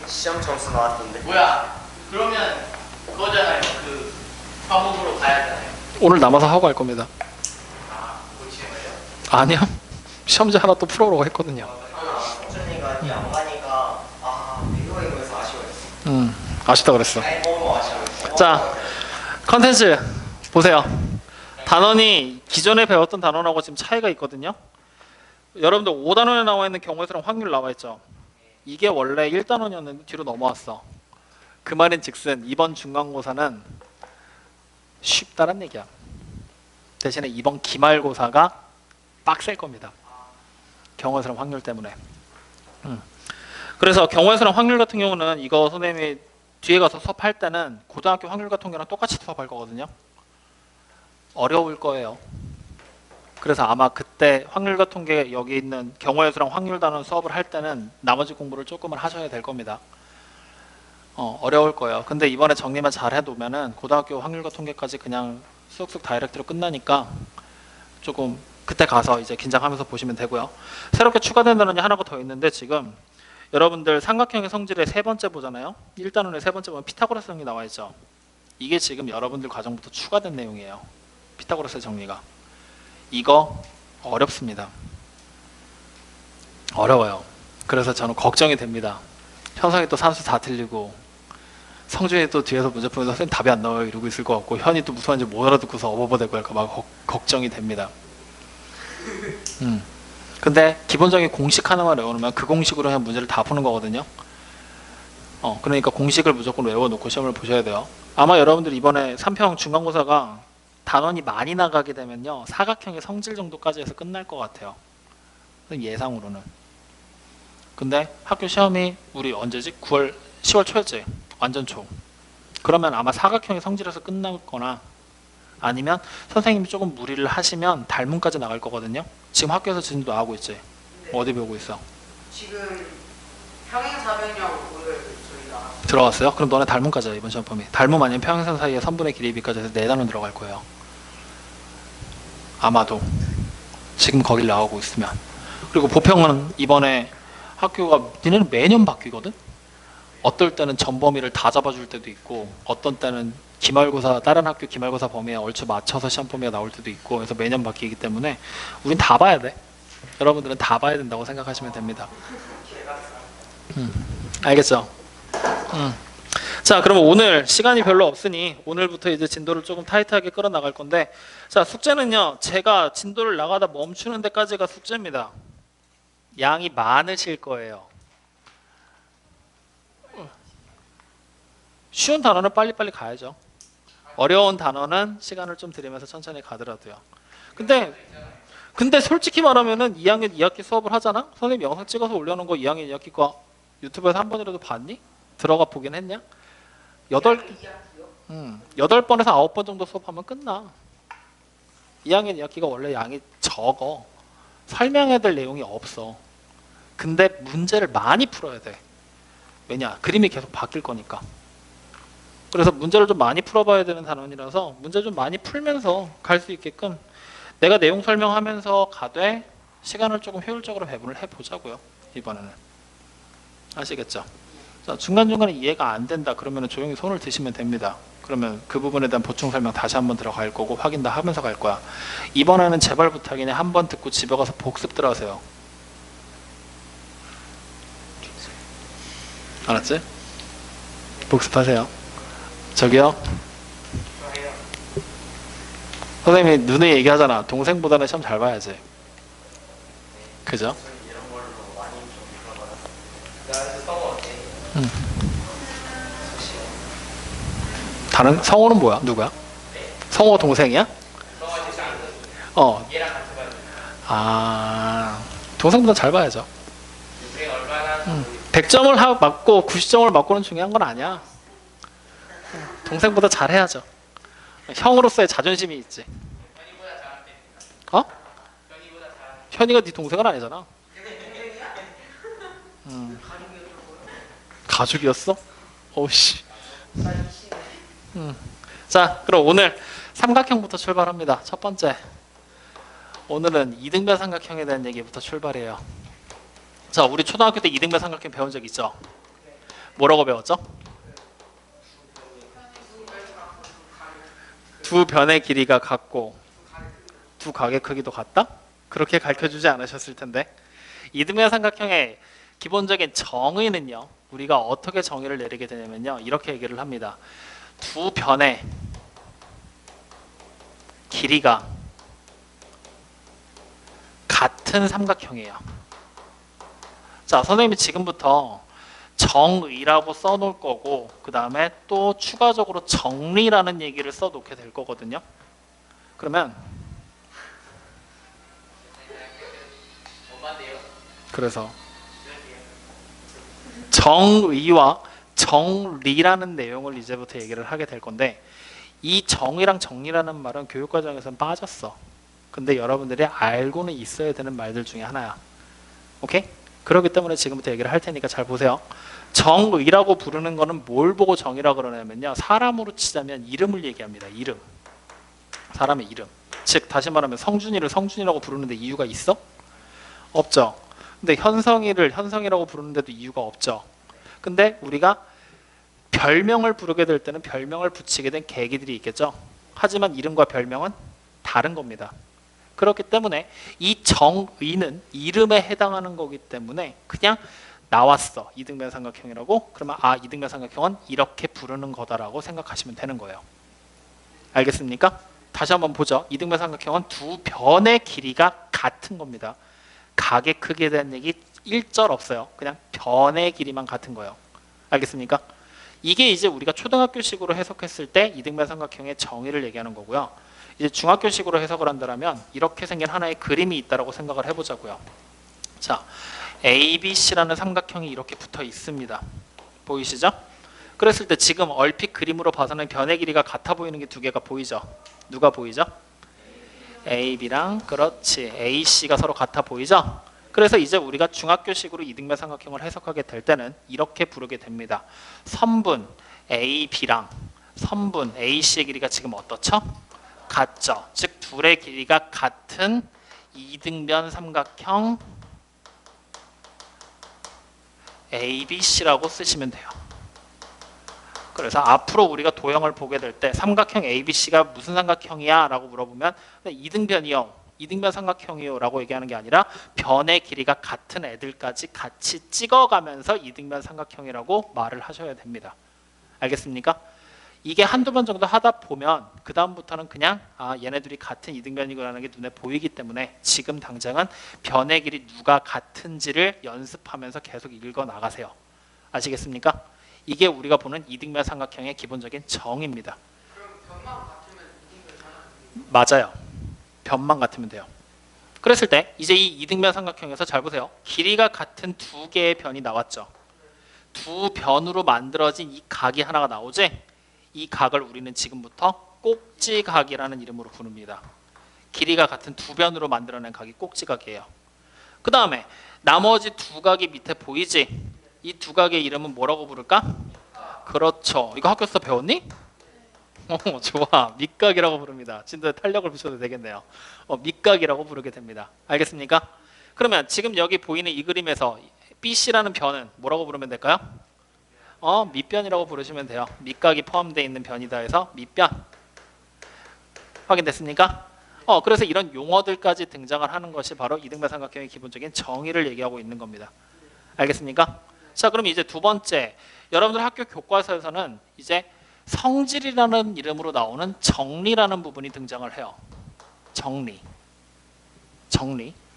시험 점수 나왔던데. 뭐야? 그러면 그거잖아요. 그 과목으로 가야 되나요? 오늘 남아서 하고 갈 겁니다. 아, 고치는 거예요? 아니요. 시험지 하나 또 풀어오라고 했거든요. 성준이가 안 가니까 이거 이거에서 아쉬워했어. 아쉽다 그랬어. 너무 아쉬워했어. 자, 컨텐츠 보세요. 단원이 기존에 배웠던 단원하고 지금 차이가 있거든요. 여러분들 5단원에 나와 있는 경우의 수랑 확률 나와 있죠. 이게 원래 1단원이었는데 뒤로 넘어왔어. 그 말인 즉슨 이번 중간고사는 쉽다란 얘기야. 대신에 이번 기말고사가 빡셀 겁니다. 경우의 수랑 확률 때문에. 그래서 경우의 수랑 확률 같은 경우는 이거 선생님이 뒤에 가서 수업할 때는 고등학교 확률과 통계랑 똑같이 수업할 거거든요. 어려울 거예요. 그래서 아마 그때 확률과 통계 여기 있는 경우의 수랑 확률 단원 수업을 할 때는 나머지 공부를 조금은 하셔야 될 겁니다. 어려울 거예요. 근데 이번에 정리만 잘 해놓으면은 고등학교 확률과 통계까지 그냥 쑥쑥 다이렉트로 끝나니까 조금 그때 가서 이제 긴장하면서 보시면 되고요. 새롭게 추가된 단원이 하나가 더 있는데 지금 여러분들 삼각형의 성질의 세 번째 보잖아요. 1단원의 세 번째 보면 피타고라스형이 나와 있죠. 이게 지금 여러분들 과정부터 추가된 내용이에요. 피타고라스의 정리가. 이거 어렵습니다. 어려워요. 그래서 저는 걱정이 됩니다. 현성이 또 산수 다 틀리고 성준이 또 뒤에서 문제 풀면서 선생님 답이 안 나와요 이러고 있을 것 같고 현이 또 무슨 말인지 못 알아듣고서 어버버대고 할까 막 걱정이 됩니다. 근데 기본적인 공식 하나만 외워놓으면 그 공식으로 그냥 문제를 다 푸는 거거든요. 그러니까 공식을 무조건 외워놓고 시험을 보셔야 돼요. 아마 여러분들 이번에 3평 중간고사가 단원이 많이 나가게 되면요 사각형의 성질 정도까지 해서 끝날 것 같아요. 예상으로는. 근데 학교 시험이 우리 언제지? 10월 초였지? 완전 초. 그러면 아마 사각형의 성질에서 끝날 거나 아니면 선생님이 조금 무리를 하시면 달문까지 나갈 거거든요. 지금 학교에서 지금 나오고 있지? 어디 배우고 있어? 지금 평행사변형 오늘 저희가 들어갔어요? 그럼 너네 달문까지야 이번 시험 범위. 달문 아니면 평행선 사이에 선분의 길이 비까지 해서 4단원 들어갈 거예요. 아마도 지금 거길 나오고 있으면. 그리고 보평은 이번에 학교가 니네는 매년 바뀌거든? 어떨 때는 전 범위를 다 잡아줄 때도 있고 어떤 때는 기말고사 다른 학교 기말고사 범위에 얼추 맞춰서 시험 범위가 나올 때도 있고 그래서 매년 바뀌기 때문에 우린 다 봐야 돼. 여러분들은 다 봐야 된다고 생각하시면 됩니다. 알겠죠? 자, 그러면 오늘 시간이 별로 없으니 오늘부터 이제 진도를 조금 타이트하게 끌어 나갈 건데 자, 숙제는요. 제가 진도를 나가다 멈추는 데까지가 숙제입니다. 양이 많으실 거예요. 쉬운 단어는 빨리빨리 가야죠. 어려운 단어는 시간을 좀 들이면서 천천히 가더라도요. 근데 솔직히 말하면은 2학년 2학기 수업을 하잖아? 선생님 영상 찍어서 올려놓은 거 2학년 2학기 거 유튜브에서 한 번이라도 봤니? 들어가 보긴 했냐? 8번에서 9번 정도 수업하면 끝나. 2학년 2학기가 원래 양이 적어. 설명해야 될 내용이 없어. 근데 문제를 많이 풀어야 돼. 왜냐? 그림이 계속 바뀔 거니까. 그래서 문제를 좀 많이 풀어봐야 되는 단원이라서 문제 좀 많이 풀면서 갈 수 있게끔 내가 내용 설명하면서 가되 시간을 조금 효율적으로 배분을 해보자고요. 이번에는. 아시겠죠? 자, 중간중간에 이해가 안 된다 그러면 조용히 손을 드시면 됩니다. 그러면 그 부분에 대한 보충 설명 다시 한번 들어갈 거고 확인 다 하면서 갈 거야. 이번에는 제발 부탁이네 한 번 듣고 집에 가서 복습들 하세요. 알았지? 복습하세요. 저기요. 선생님이 눈에 얘기하잖아. 동생보다는 시험 잘 봐야지. 그죠? 이런 걸로 많이 좀 물어봤어. 그래서 성우 어때? 다른 성호는 뭐야? 누구야? 성호 동생이야? 성우한테 잘 있었어. 얘랑 같이 봐야 돼. 동생보다 잘 봐야죠. 동생 얼마나 100점을 맞고 90점을 맞고는 중요한 건 아니야. 동생보다 잘해야죠. 형으로서의 자존심이 있지. 현이보다 잘할 때. 어? 현이보다 잘할 때. 현이가 네 동생은 아니잖아. 가족이었어? 어우씨. 자, 그럼 오늘 삼각형부터 출발합니다. 첫 번째. 오늘은 이등변 삼각형에 대한 얘기부터 출발해요. 자, 우리 초등학교 때 이등변 삼각형 배운 적 있죠? 뭐라고 배웠죠? 두 변의 길이가 같고 두 각의 크기도 같다? 그렇게 가르쳐주지 않으셨을 텐데 이등변 삼각형의 기본적인 정의는요, 우리가 어떻게 정의를 내리게 되냐면요, 이렇게 얘기를 합니다. 두 변의 길이가 같은 삼각형이에요. 자, 선생님이 지금부터 정의라고 써놓을 거고 그 다음에 또 추가적으로 정리라는 얘기를 써놓게 될 거거든요. 그러면 그래서 정의와 정리라는 내용을 이제부터 얘기를 하게 될 건데, 이 정의랑 정리라는 말은 교육과정에서는 빠졌어. 근데 여러분들이 알고는 있어야 되는 말들 중에 하나야. 오케이? 그렇기 때문에 지금부터 얘기를 할 테니까 잘 보세요. 정의라고 부르는 거는 뭘 보고 정의라고 그러냐면요, 사람으로 치자면 이름을 얘기합니다. 이름. 사람의 이름. 즉 다시 말하면 성준이를 성준이라고 부르는데 이유가 있어? 없죠. 근데 현성이를 현성이라고 부르는데도 이유가 없죠. 근데 우리가 별명을 부르게 될 때는 별명을 붙이게 된 계기들이 있겠죠. 하지만 이름과 별명은 다른 겁니다. 그렇기 때문에 이 정의는 이름에 해당하는 거기 때문에 그냥 나왔어, 이등변 삼각형이라고. 그러면 아, 이등변 삼각형은 이렇게 부르는 거다라고 생각하시면 되는 거예요. 알겠습니까? 다시 한번 보죠. 이등변 삼각형은 두 변의 길이가 같은 겁니다. 각의 크기에 대한 얘기 1절 없어요. 그냥 변의 길이만 같은 거예요. 알겠습니까? 이게 이제 우리가 초등학교식으로 해석했을 때 이등변 삼각형의 정의를 얘기하는 거고요. 이제 중학교식으로 해석을 한다면 이렇게 생긴 하나의 그림이 있다라고 생각을 해보자고요. 자, ABC라는 삼각형이 이렇게 붙어 있습니다. 보이시죠? 그랬을 때 지금 얼핏 그림으로 봐서는 변의 길이가 같아 보이는 게 두 개가 보이죠? 누가 보이죠? AB랑 그렇지 AC가 서로 같아 보이죠? 그래서 이제 우리가 중학교식으로 이등변 삼각형을 해석하게 될 때는 이렇게 부르게 됩니다. 선분 AB랑 선분 AC의 길이가 지금 어떻죠? 같죠? 즉 둘의 길이가 같은 이등변 삼각형 ABC라고 쓰시면 돼요. 그래서 앞으로 우리가 도형을 보게 될 때 삼각형 ABC가 무슨 삼각형이야? 라고 물어보면 이등변이요, 이등변 삼각형이요 라고 얘기하는 게 아니라 변의 길이가 같은 애들까지 같이 찍어가면서 이등변 삼각형이라고 말을 하셔야 됩니다. 알겠습니까? 이게 한두 번 정도 하다 보면 그 다음부터는 그냥 아, 얘네들이 같은 이등변이라는 게 눈에 보이기 때문에 지금 당장은 변의 길이 누가 같은지를 연습하면서 계속 읽어 나가세요. 아시겠습니까? 이게 우리가 보는 이등변 삼각형의 기본적인 정의입니다. 그럼 변만 같으면 이등변 삼각형. 맞아요. 변만 같으면 돼요. 그랬을 때 이제 이 이등변 삼각형에서 잘 보세요. 길이가 같은 두 개의 변이 나왔죠. 두 변으로 만들어진 이 각이 하나가 나오지? 이 각을 우리는 지금부터 꼭지각이라는 이름으로 부릅니다. 길이가 같은 두 변으로 만들어낸 각이 꼭지각이에요. 그 다음에 나머지 두 각이 밑에 보이지? 이 두 각의 이름은 뭐라고 부를까? 그렇죠. 이거 학교에서 배웠니? 좋아. 밑각이라고 부릅니다. 진짜 탄력을 붙여도 되겠네요. 밑각이라고 부르게 됩니다. 알겠습니까? 그러면 지금 여기 보이는 이 그림에서 BC라는 변은 뭐라고 부르면 될까요? 밑변이라고 부르시면 돼요. 밑각이 포함되어 있는 변이다 해서 밑변. 확인됐습니까? 그래서 이런 용어들까지 등장을 하는 것이 바로 이등변 삼각형의 기본적인 정의를 얘기하고 있는 겁니다. 알겠습니까? 자, 그럼 이제 두 번째, 여러분들 학교 교과서에서는 이제 성질이라는 이름으로 나오는 정리라는 부분이 등장을 해요. 정리.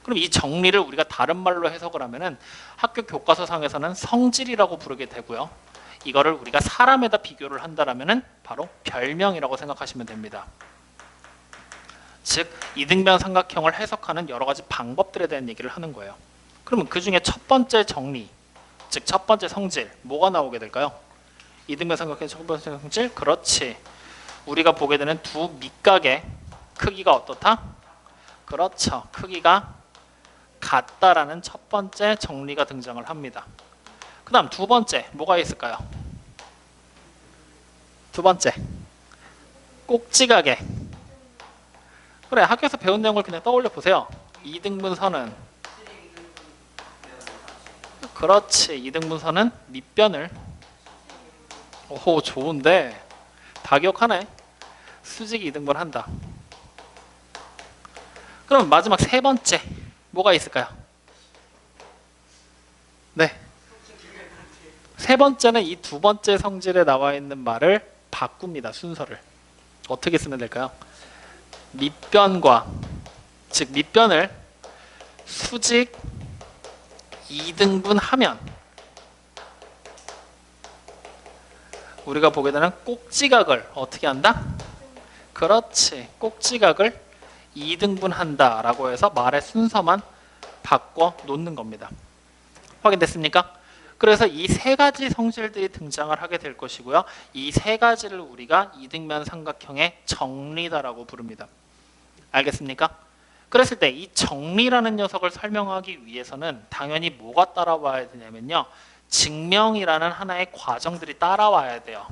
그럼 이 정리를 우리가 다른 말로 해석을 하면은 학교 교과서상에서는 성질이라고 부르게 되고요. 이거를 우리가 사람에다 비교를 한다라면은 바로 별명이라고 생각하시면 됩니다. 즉 이등변 삼각형을 해석하는 여러 가지 방법들에 대한 얘기를 하는 거예요. 그러면 그 중에 첫 번째 정리, 즉 첫 번째 성질, 뭐가 나오게 될까요? 이등변 삼각형의 첫 번째 성질, 그렇지. 우리가 보게 되는 두 밑각의 크기가 어떻다? 그렇죠. 크기가 같다라는 첫 번째 정리가 등장을 합니다. 그 다음 두 번째, 뭐가 있을까요? 두 번째, 꼭지각의. 그래, 학교에서 배운 내용을 그냥 떠올려 보세요. 이등분선은 그렇지. 이등분선은 밑변을 오, 좋은데 다 기억하네. 수직이 2등분 한다. 그럼 마지막 세 번째 뭐가 있을까요? 네. 세 번째는 이 두 번째 성질에 나와 있는 말을 바꿉니다. 순서를. 어떻게 쓰면 될까요? 밑변과, 즉 밑변을 수직 2등분 하면 우리가 보게 되는 꼭지각을 어떻게 한다? 그렇지. 꼭지각을 2등분 한다 라고 해서 말의 순서만 바꿔 놓는 겁니다. 확인됐습니까? 그래서 이 세 가지 성질들이 등장을 하게 될 것이고요. 이 세 가지를 우리가 이등변 삼각형의 정리다라고 부릅니다. 알겠습니까? 그랬을 때 이 정리라는 녀석을 설명하기 위해서는 당연히 뭐가 따라와야 되냐면요. 증명이라는 하나의 과정들이 따라와야 돼요.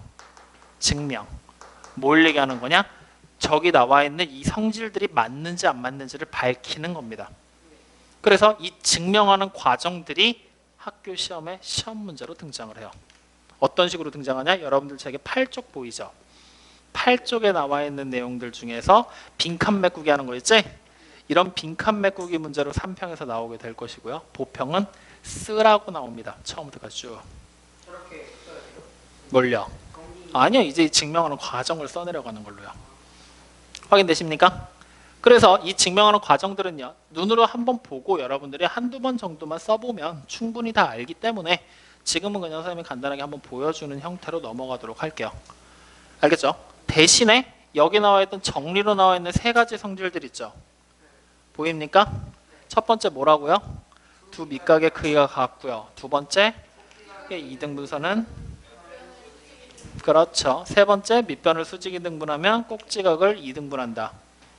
증명. 뭘 얘기하는 거냐? 저기 나와 있는 이 성질들이 맞는지 안 맞는지를 밝히는 겁니다. 그래서 이 증명하는 과정들이 학교 시험에 시험 문제로 등장을 해요. 어떤 식으로 등장하냐? 여러분들 책에 8쪽 보이죠? 8쪽에 나와 있는 내용들 중에서 빈칸 메꾸기 하는 거 있지? 이런 빈칸 메꾸기 문제로 3평에서 나오게 될 것이고요. 보평은 쓰라고 나옵니다. 처음부터 쭉. 저렇게 써야 돼요? 뭘요? 아니요. 이제 증명하는 과정을 써내려가는 걸로요. 확인되십니까? 그래서 이 증명하는 과정들은요. 눈으로 한번 보고 여러분들이 한두 번 정도만 써보면 충분히 다 알기 때문에 지금은 그냥 선생님이 간단하게 한번 보여주는 형태로 넘어가도록 할게요. 알겠죠? 대신에 여기 나와 있던 정리로 나와 있는 세 가지 성질들 있죠? 보입니까? 첫 번째 뭐라고요? 두 밑각의 크기가 같고요. 두 번째 2등분선은 그렇죠. 세 번째 밑변을 수직 2등분하면 꼭지각을 2등분한다.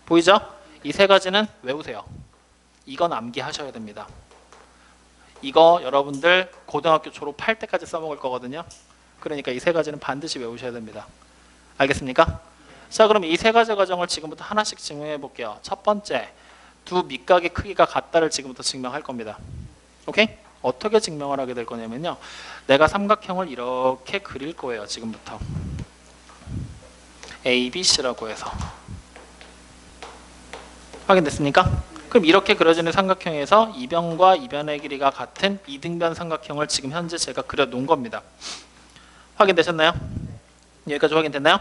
보이죠? 이 세 가지는 외우세요. 이건 암기하셔야 됩니다. 이거 여러분들 고등학교 졸업할 때까지 써먹을 거거든요. 그러니까 이 세 가지는 반드시 외우셔야 됩니다. 알겠습니까? 자, 그럼 이 세 가지 과정을 지금부터 하나씩 증명해 볼게요. 첫 번째, 두 밑각의 크기가 같다를 지금부터 증명할 겁니다. 오케이? 어떻게 증명을 하게 될 거냐면요. 내가 삼각형을 이렇게 그릴 거예요. 지금부터. A, B, C라고 해서. 확인됐습니까? 그럼 이렇게 그려지는 삼각형에서 이변과 이변의 길이가 같은 이등변 삼각형을 지금 현재 제가 그려놓은 겁니다. 확인되셨나요? 여기까지 확인됐나요?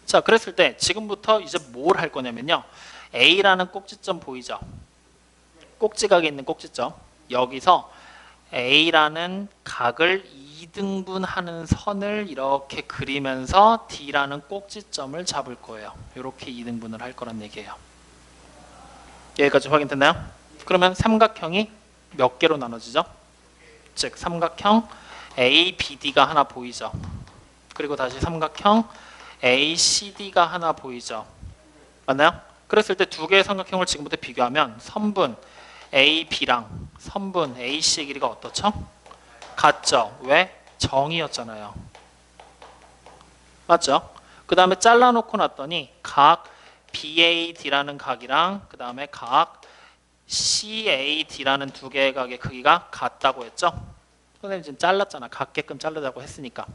자, 그랬을 때 지금부터 이제 뭘 할 거냐면요. A라는 꼭지점 보이죠? 꼭지각에 있는 꼭지점. 여기서 A라는 각을 2등분하는 선을 이렇게 그리면서 D라는 꼭지점을 잡을 거예요. 이렇게 2등분을 할 거란 얘기예요. 여기까지 확인됐나요? 그러면 삼각형이 몇 개로 나눠지죠? 즉 삼각형 ABD가 하나 보이죠? 그리고 다시 삼각형 ACD가 하나 보이죠? 맞나요? 그랬을 때 두 개의 삼각형을 지금부터 비교하면 선분 AB랑 선분 AC의 길이가 어떻죠? 같죠? 왜? 정이었잖아요. 맞죠? 그 다음에 잘라놓고 놨더니 각 BAD라는 각이랑 그 다음에 각 CAD라는 두 개의 각의 크기가 같다고 했죠? 선생님 지금 잘랐잖아. 같게끔 자르자고 했으니까.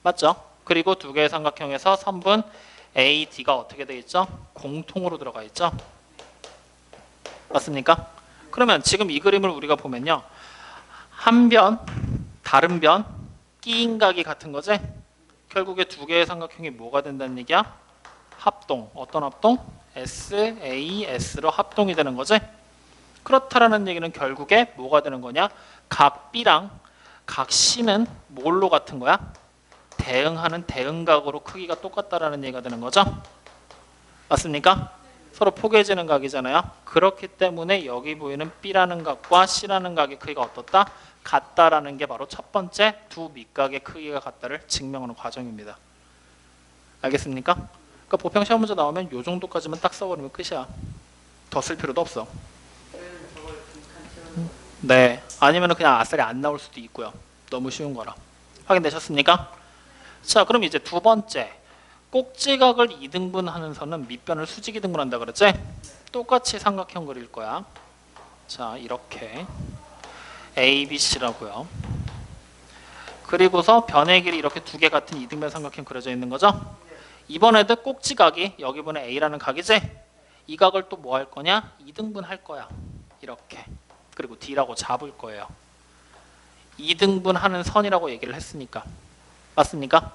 맞죠? 그리고 두 개의 삼각형에서 선분 AD가 어떻게 되어 있죠? 공통으로 들어가 있죠? 맞습니까? 그러면 지금 이 그림을 우리가 보면요. 한 변, 다른 변, 끼인 각이 같은 거지? 결국에 두 개의 삼각형이 뭐가 된다는 얘기야? 합동. 어떤 합동? SAS로 합동이 되는 거지? 그렇다라는 얘기는 결국에 뭐가 되는 거냐? 각 B랑 각 C는 뭘로 같은 거야? 대응하는 대응각으로 크기가 똑같다라는 얘기가 되는 거죠? 맞습니까? 서로 포개지는 각이잖아요. 그렇기 때문에 여기 보이는 B라는 각과 C라는 각의 크기가 어떻다? 같다라는 게 바로 첫 번째 두 밑각의 크기가 같다를 증명하는 과정입니다. 알겠습니까? 그러니까 보평 시험 문제 나오면 요 정도까지만 딱 써버리면 끝이야. 더 쓸 필요도 없어. 네, 아니면 그냥 아싸리 안 나올 수도 있고요. 너무 쉬운 거라. 확인되셨습니까? 자, 그럼 이제 두 번째 꼭지각을 2등분하는 선은 밑변을 수직 2등분한다 그랬지? 똑같이 삼각형 그릴 거야. 자, 이렇게 ABC라고요. 그리고서 변의 길이 이렇게 두 개 같은 이등변 삼각형 그려져 있는 거죠. 이번에도 꼭지각이 여기 보면 A라는 각이지? 이 각을 또 뭐 할 거냐? 2등분 할 거야. 이렇게. 그리고 D라고 잡을 거예요. 2등분 하는 선이라고 얘기를 했으니까. 맞습니까?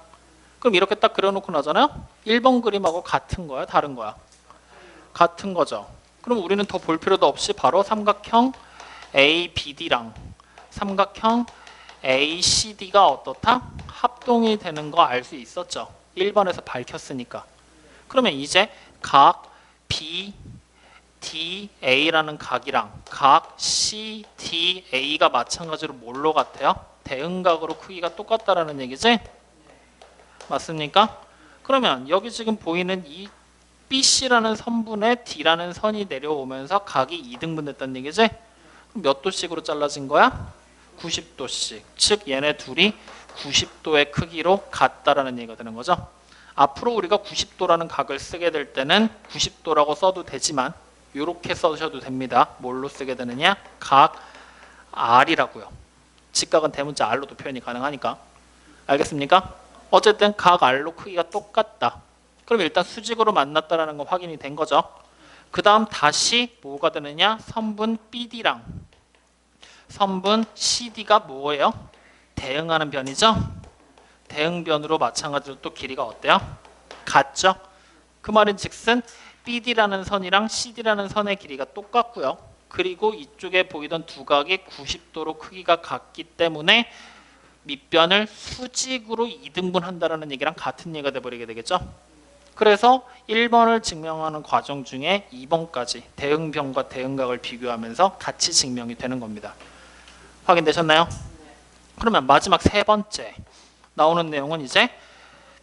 그럼 이렇게 딱 그려놓고 나잖아요. 1번 그림하고 같은 거야? 다른 거야? 같은 거죠. 그럼 우리는 더 볼 필요도 없이 바로 삼각형 ABD랑 삼각형 ACD가 어떻다? 합동이 되는 거 알 수 있었죠. 1번에서 밝혔으니까. 그러면 이제 각 BDA라는 각이랑 각 CDA가 마찬가지로 뭘로 같아요? 대응각으로 크기가 똑같다라는 얘기지? 맞습니까? 그러면 여기 지금 보이는 이 BC라는 선분에 D라는 선이 내려오면서 각이 2등분 됐다는 얘기지? 그럼 몇 도씩으로 잘라진 거야? 90도씩. 즉 얘네 둘이 90도의 크기로 같다라는 얘기가 되는 거죠. 앞으로 우리가 90도라는 각을 쓰게 될 때는 90도라고 써도 되지만 이렇게 써셔도 됩니다. 뭘로 쓰게 되느냐? 각 R이라고요. 직각은 대문자 R로도 표현이 가능하니까. 알겠습니까? 어쨌든 각 R로 크기가 똑같다. 그럼 일단 수직으로 만났다라는 거 확인이 된 거죠. 그 다음 다시 뭐가 되느냐? 선분 BD랑 선분 CD가 뭐예요? 대응하는 변이죠. 대응변으로 마찬가지로 또 길이가 어때요? 같죠. 그 말인 즉슨 BD라는 선이랑 CD라는 선의 길이가 똑같고요. 그리고 이쪽에 보이던 두 각이 90도로 크기가 같기 때문에 밑변을 수직으로 2등분한다라는 얘기랑 같은 얘기가 돼버리게 되겠죠. 그래서 1번을 증명하는 과정 중에 2번까지 대응변과 대응각을 비교하면서 같이 증명이 되는 겁니다. 확인되셨나요? 그러면 마지막 세 번째 나오는 내용은 이제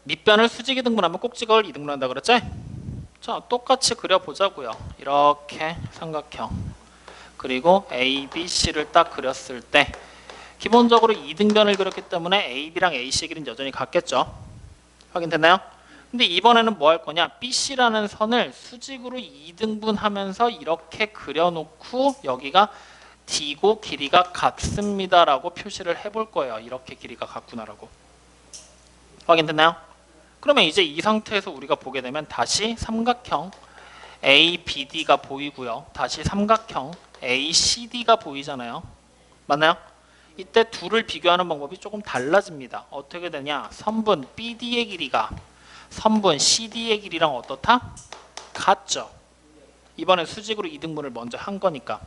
밑변을 수직 2등분하면 꼭지각을 2등분한다 그랬지? 자, 똑같이 그려보자고요. 이렇게 삼각형 그리고 A, B, C를 딱 그렸을 때 기본적으로 2등변을 그렸기 때문에 AB랑 AC의 길이는 여전히 같겠죠. 확인됐나요? 근데 이번에는 뭐 할 거냐? BC라는 선을 수직으로 2등분 하면서 이렇게 그려놓고 여기가 D고 길이가 같습니다 라고 표시를 해볼 거예요. 이렇게 길이가 같구나라고. 확인됐나요? 그러면 이제 이 상태에서 우리가 보게 되면 다시 삼각형 ABD가 보이고요. 다시 삼각형 ACD가 보이잖아요. 맞나요? 이때 둘을 비교하는 방법이 조금 달라집니다. 어떻게 되냐? 선분 BD의 길이가 선분 CD의 길이랑 어떻다? 같죠. 이번에 수직으로 2등분을 먼저 한 거니까.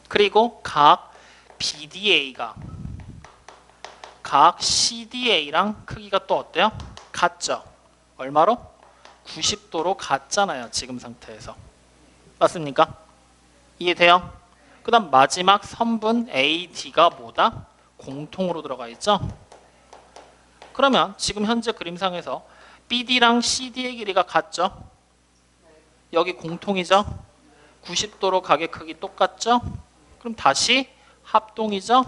그리고 각 BDA가 각 CDA랑 크기가 또 어때요? 같죠. 얼마로? 90도로 같잖아요. 지금 상태에서. 맞습니까? 이해돼요? 그 다음 마지막 선분 AD가 뭐다? 공통으로 들어가 있죠. 그러면 지금 현재 그림상에서 BD랑 CD의 길이가 같죠. 여기 공통이죠. 90도로 각의 크기 똑같죠. 그럼 다시 합동이죠.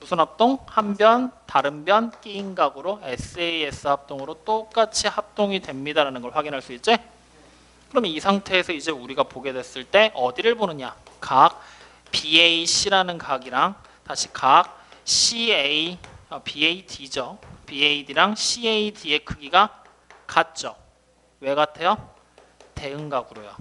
무슨 합동? 한 변, 다른 변, 끼인 각으로 SAS 합동으로 똑같이 합동이 됩니다라는 걸 확인할 수 있지? 그러면 이 상태에서 이제 우리가 보게 됐을 때 어디를 보느냐? 각 BAC라는 각이랑 다시 각 BAD죠. BAD랑 CAD의 크기가 같죠. 왜 같아요? 대응각으로요.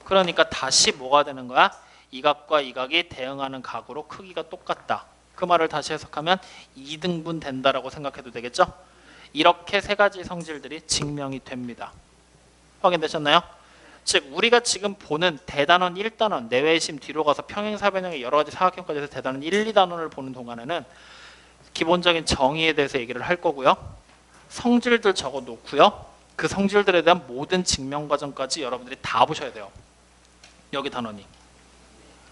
그러니까 다시 뭐가 되는 거야? 이 각과 이 각이 대응하는 각으로 크기가 똑같다. 그 말을 다시 해석하면 2등분 된다라고 생각해도 되겠죠? 이렇게 세 가지 성질들이 증명이 됩니다. 확인되셨나요? 즉 우리가 지금 보는 대단원 1단원 내외심 뒤로 가서 평행사변형의 여러 가지 사각형까지 해서 대단원 1, 2단원을 보는 동안에는 기본적인 정의에 대해서 얘기를 할 거고요. 성질들 적어 놓고요. 그 성질들에 대한 모든 증명 과정까지 여러분들이 다 보셔야 돼요. 여기 단원이.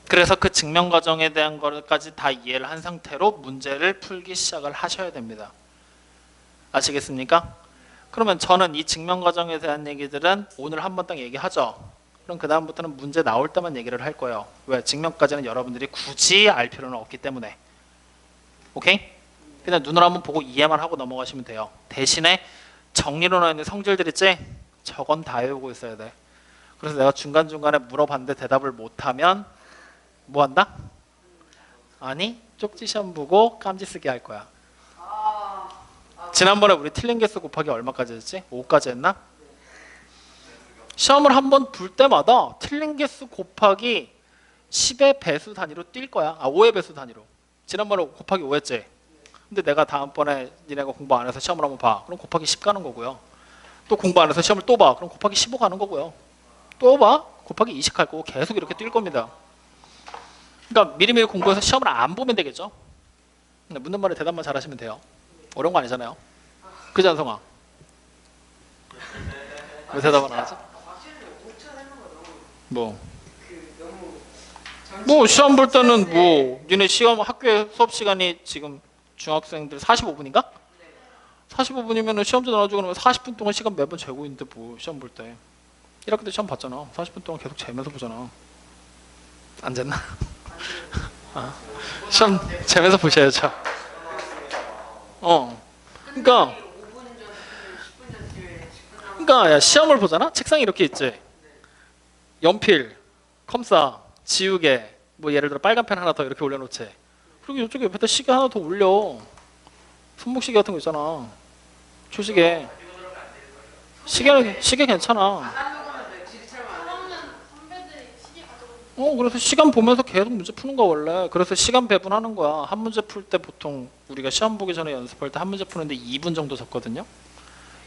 그래서 그 증명 과정에 대한 것까지 다 이해를 한 상태로 문제를 풀기 시작을 하셔야 됩니다. 아시겠습니까? 그러면 저는 이 증명 과정에 대한 얘기들은 오늘 한 번 딱 얘기하죠. 그럼 그 다음부터는 문제 나올 때만 얘기를 할 거예요. 왜? 증명까지는 여러분들이 굳이 알 필요는 없기 때문에. 오케이? 그냥 눈으로 한번 보고 이해만 하고 넘어가시면 돼요. 대신에 정리로 나와 있는 성질들 있지? 저건 다 외우고 있어야 돼. 그래서 내가 중간중간에 물어봤는데 대답을 못하면 뭐 한다? 아니 쪽지 시험 보고 깜지 쓰기 할 거야. 지난번에 우리 틀린 개수 곱하기 얼마까지 했지? 5까지 했나? 시험을 한번 볼 때마다 틀린 개수 곱하기 10의 배수 단위로 뛸 거야. 5의 배수 단위로. 지난번에 곱하기 5 했지? 근데 내가 다음번에 니네가 공부 안 해서 시험을 한번 봐. 그럼 곱하기 10 가는 거고요. 또 공부 안 해서 시험을 또 봐. 그럼 곱하기 15 가는 거고요. 또 봐. 곱하기 20 갈 거고 계속 이렇게 뛸 겁니다. 그러니까 미리미리 공부해서 시험을 안 보면 되겠죠. 근데 묻는 말에 대답만 잘하시면 돼요. 어려운 거 아니잖아요. 그지 않성아? 왜 대답을 안 하지? 뭐 시험 볼 때는 뭐 니네 시험 학교에 수업 시간이 지금 중학생들 45분인가? 45분이면 시험지 나와주고 그러면 40분 동안 시간 매번 재고 있는데 뭐 시험 볼 때 1학기 때 시험 봤잖아. 40분 동안 계속 재면서 보잖아. 안 쟀나? 시험 재면서 보셔야죠. 그러니까 야, 시험을 보잖아. 책상이 이렇게 있지. 연필, 컴사, 지우개, 뭐 예를 들어 빨간 펜 하나 더 이렇게 올려놓지. 그리고 이쪽에 옆에다 시계 하나 더 올려. 손목시계 같은 거 있잖아. 초시계. 시계 괜찮아. 그래서 시간 보면서 계속 문제 푸는 거 원래. 그래서 시간 배분하는 거야. 한 문제 풀 때 보통 우리가 시험 보기 전에 연습할 때 한 문제 푸는데 2분 정도 잡거든요.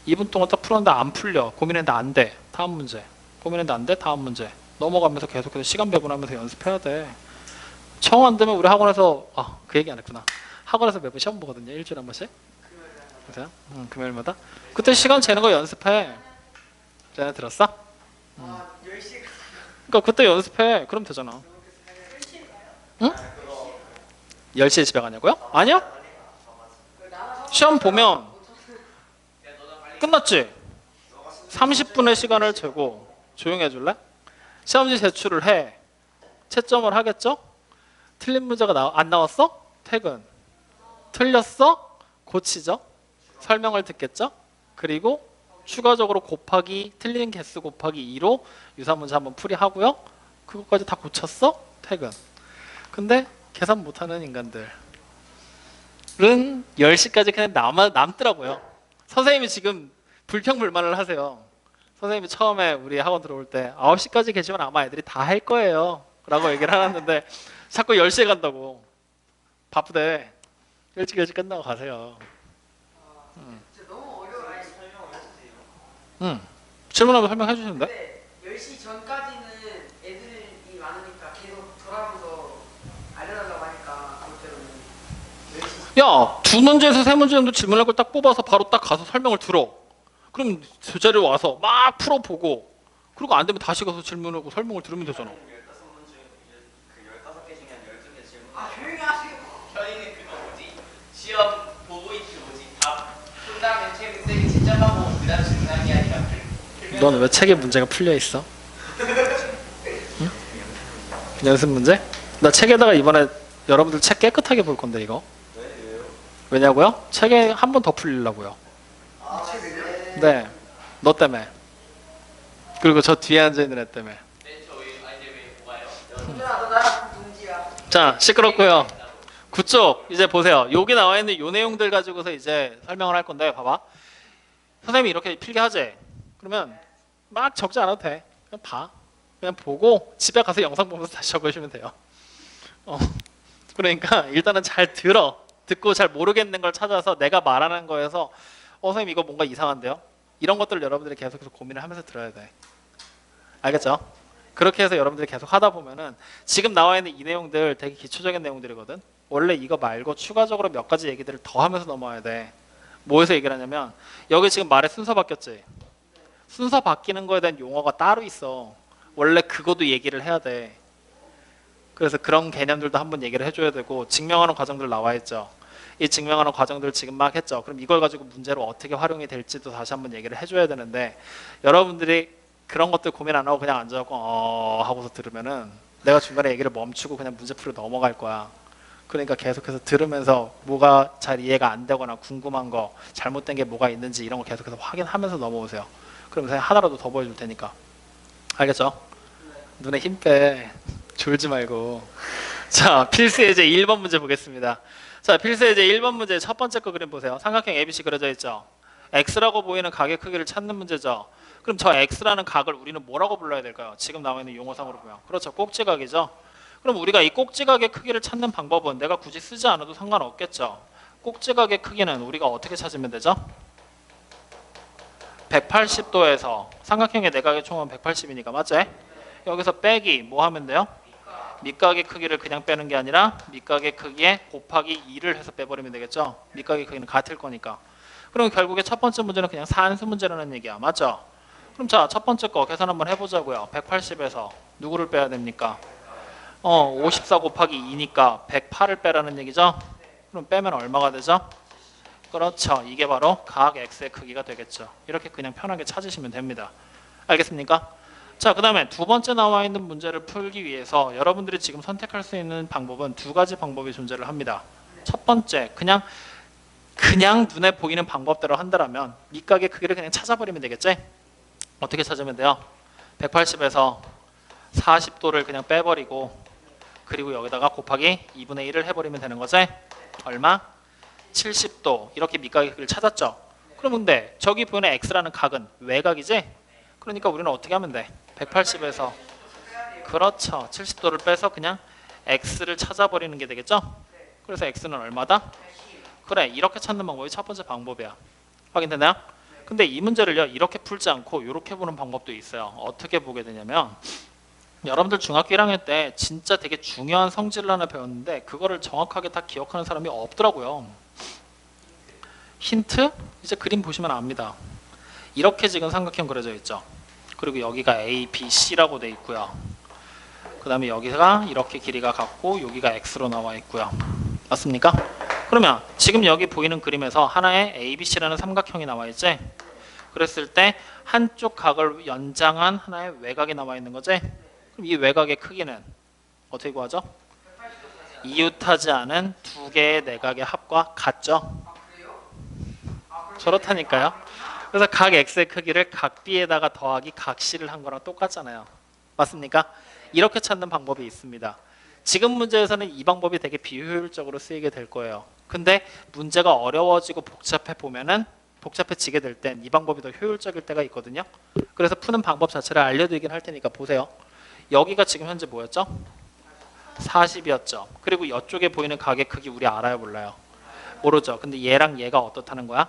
2분 동안 딱 풀었는데 안 풀려. 고민했는데 안 돼. 다음 문제. 고민했는데 안 돼. 다음 문제. 넘어가면서 계속해서 시간 배분하면서 연습해야 돼. 청 안 되면 우리 학원에서 그 얘기 안 했구나. 학원에서 매번 시험 보거든요. 일주일에 한 번씩. 그래요? 금요일마다. 그때 시간 재는 거 연습해. 전에 들었어? 10시간. 그러니까 그때 연습해. 그럼 되잖아. 응? 10시에 집에 가냐고요? 아니야? 시험 보면 끝났지? 30분의 시간을 재고 조용히 해줄래? 시험지 제출을 해. 채점을 하겠죠? 틀린 문제가 안 나왔어? 퇴근. 틀렸어? 고치죠? 설명을 듣겠죠? 그리고 추가적으로 곱하기 틀린 개수 곱하기 2로 유사문제 한번 풀이하고요. 그것까지 다 고쳤어? 퇴근. 근데 계산 못하는 인간들은 10시까지 그냥 남더라고요. 선생님이 지금 불평불만을 하세요. 선생님이 처음에 우리 학원 들어올 때 9시까지 계시면 아마 애들이 다 할 거예요 라고 얘기를 해놨는데 자꾸 10시에 간다고. 바쁘대. 일찍 끝나고 가세요. 너무 어려워요. 질문하면 설명해 주시는데? 근데 10시 전까지는 애들이 많으니까 계속 돌아가면서 알려달라고 하니까 그때로는 10시. 야, 2문제에서 3문제 정도 질문할 걸 딱 뽑아서 바로 딱 가서 설명을 들어. 그럼 제자리에 와서 막 풀어보고 그리고 안 되면 다시 가서 질문하고 설명을 들으면 되잖아. 15문제 그 15개 중에 한 12개 질문. 조용히 하세요. 저희는 그거 뭐지? 시험 보고 있지 뭐지? 다푼 다음에 책을 세게 채점하고 그 다음 질문하는 게 아니라 넌 왜 책에 문제가 풀려 있어? 응? 연습 문제? 나 책에다가 이번에 여러분들 책 깨끗하게 볼 건데 이거. 왜냐고요? 책에 한 번 더 풀리려고요. 네, 너 때문에. 그리고 저 뒤에 앉아 있는 애 때문에. 너 나랑 동지야. 자, 시끄럽고요. 그쪽 이제 보세요. 여기 나와 있는 요 내용들 가지고서 이제 설명을 할 건데 봐봐. 선생님이 이렇게 필기 하재. 그러면 막 적지 않아도 돼. 그냥 봐. 그냥 보고 집에 가서 영상 보면서 다시 적으시면 돼요. 그러니까 일단은 잘 들어. 듣고 잘 모르겠는 걸 찾아서 내가 말하는 거에서 선생님 이거 뭔가 이상한데요? 이런 것들을 여러분들이 계속해서 고민을 하면서 들어야 돼. 알겠죠? 그렇게 해서 여러분들이 계속 하다 보면은 지금 나와 있는 이 내용들 되게 기초적인 내용들이거든. 원래 이거 말고 추가적으로 몇 가지 얘기들을 더 하면서 넘어와야 돼. 뭐에서 얘기를 하냐면 여기 지금 말의 순서 바뀌었지? 순서 바뀌는 거에 대한 용어가 따로 있어. 원래 그거도 얘기를 해야 돼. 그래서 그런 개념들도 한번 얘기를 해줘야 되고 증명하는 과정들 나와 있죠. 이 증명하는 과정들 지금 막 했죠. 그럼 이걸 가지고 문제로 어떻게 활용이 될지도 다시 한번 얘기를 해줘야 되는데 여러분들이 그런 것들 고민 안 하고 그냥 앉아갖고 하고서 들으면은 내가 중간에 얘기를 멈추고 그냥 문제 풀어 넘어갈 거야. 그러니까 계속해서 들으면서 뭐가 잘 이해가 안 되거나 궁금한 거 잘못된 게 뭐가 있는지 이런 거 계속해서 확인하면서 넘어오세요. 그럼 선생님 하나라도 더 보여줄 테니까. 알겠죠? 눈에 힘 빼. 졸지 말고. 자, 필수 예제 1번 문제 보겠습니다. 자, 필수 예제 1번 문제 첫 번째 거 그림 보세요. 삼각형 ABC 그려져 있죠. X라고 보이는 각의 크기를 찾는 문제죠. 그럼 저 X라는 각을 우리는 뭐라고 불러야 될까요? 지금 나와 있는 용어상으로 보면. 그렇죠. 꼭지각이죠. 그럼 우리가 이 꼭지각의 크기를 찾는 방법은 내가 굳이 쓰지 않아도 상관없겠죠. 꼭지각의 크기는 우리가 어떻게 찾으면 되죠? 180도에서 삼각형의 내각의 총은 180이니까 맞지? 여기서 빼기 뭐 하면 돼요? 밑각의 크기를 그냥 빼는 게 아니라 밑각의 크기에 곱하기 2를 해서 빼버리면 되겠죠. 밑각의 크기는 같을 거니까. 그럼 결국에 첫 번째 문제는 그냥 산수 문제라는 얘기야. 맞죠? 그럼 자, 첫 번째 거 계산 한번 해보자고요. 180에서 누구를 빼야 됩니까? 54 곱하기 2니까 108을 빼라는 얘기죠. 그럼 빼면 얼마가 되죠? 그렇죠. 이게 바로 각 X의 크기가 되겠죠. 이렇게 그냥 편하게 찾으시면 됩니다. 알겠습니까? 자, 그 다음에 두 번째 나와 있는 문제를 풀기 위해서 여러분들이 지금 선택할 수 있는 방법은 두 가지 방법이 존재를 합니다. 첫 번째, 그냥 눈에 보이는 방법대로 한다면 밑각의 크기를 그냥 찾아버리면 되겠지? 어떻게 찾으면 돼요? 180에서 40도를 그냥 빼버리고 그리고 여기다가 곱하기 2분의 1을 해버리면 되는 거지? 얼마? 70도. 이렇게 밑각의 크기를 찾았죠? 그럼 근데 저기 보이는 X라는 각은 외각이지? 그러니까 우리는 어떻게 하면 돼? 180에서 그렇죠. 70도를 빼서 그냥 X를 찾아버리는 게 되겠죠? 그래서 X는 얼마다? 그래, 이렇게 찾는 방법이 첫 번째 방법이야. 확인되나요? 근데 이 문제를요 이렇게 풀지 않고 이렇게 보는 방법도 있어요. 어떻게 보게 되냐면 여러분들 중학교 1학년 때 진짜 되게 중요한 성질을 하나 배웠는데 그거를 정확하게 다 기억하는 사람이 없더라고요. 힌트? 이제 그림 보시면 압니다. 이렇게 지금 삼각형 그려져 있죠. 그리고 여기가 A, B, C라고 돼 있고요. 그 다음에 여기가 이렇게 길이가 같고 여기가 X로 나와 있고요. 맞습니까? 그러면 지금 여기 보이는 그림에서 하나의 ABC라는 삼각형이 나와 있지? 그랬을 때 한쪽 각을 연장한 하나의 외곽이 나와 있는 거지? 그럼 이 외곽의 크기는 어떻게 구하죠? 이웃하지 않은 두 개의 내각의 합과 같죠? 저렇다니까요. 그래서 각 X의 크기를 각 B에다가 더하기 각 C를 한 거랑 똑같잖아요. 맞습니까? 이렇게 찾는 방법이 있습니다. 지금 문제에서는 이 방법이 되게 비효율적으로 쓰이게 될 거예요. 근데 문제가 어려워지고 복잡해지게 될 땐 이 방법이 더 효율적일 때가 있거든요. 그래서 푸는 방법 자체를 알려드리긴 할 테니까 보세요. 여기가 지금 현재 뭐였죠? 40이었죠. 그리고 이쪽에 보이는 각의 크기 우리 알아요, 몰라요? 모르죠. 근데 얘랑 얘가 어떻다는 거야?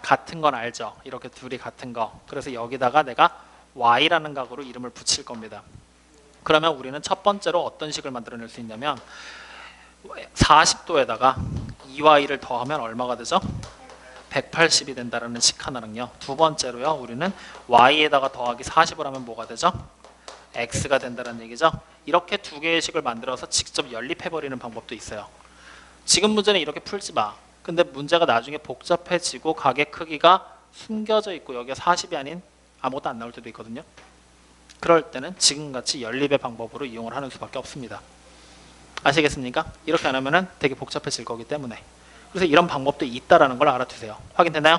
같은 건 알죠. 이렇게 둘이 같은 거. 그래서 여기다가 내가 Y라는 각으로 이름을 붙일 겁니다. 그러면 우리는 첫 번째로 어떤 식을 만들어낼 수 있냐면 40도에다가 2y를 더하면 얼마가 되죠? 180이 된다는 식 하나랑요. 두 번째로요. 우리는 y에다가 더하기 40을 하면 뭐가 되죠? x가 된다는 얘기죠. 이렇게 두 개의 식을 만들어서 직접 연립해버리는 방법도 있어요. 지금 문제는 이렇게 풀지 마. 근데 문제가 나중에 복잡해지고 각의 크기가 숨겨져 있고 여기가 40이 아닌 아무것도 안 나올 때도 있거든요. 그럴 때는 지금같이 연립의 방법으로 이용을 하는 수밖에 없습니다. 아시겠습니까? 이렇게 안 하면 되게 복잡해질 거기 때문에. 그래서 이런 방법도 있다는 걸 알아두세요. 확인됐나요?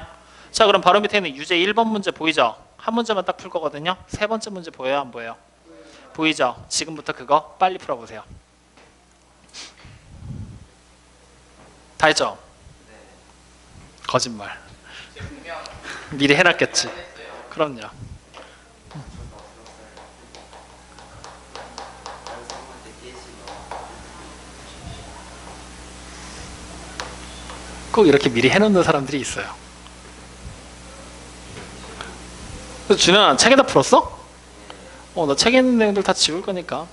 자, 그럼 바로 밑에 있는 유제 1번 문제 보이죠? 한 문제만 딱 풀 거거든요. 세 번째 문제 보여요? 안 보여요? 보이죠? 지금부터 그거 빨리 풀어보세요. 다 했죠? 거짓말. 미리 해놨겠지. 그럼요. 꼭 이렇게 미리 해놓는 사람들이 있어요. 그래서 준현아, 책에다 풀었어? 너 책에 있는 내용들 다 지울 거니까.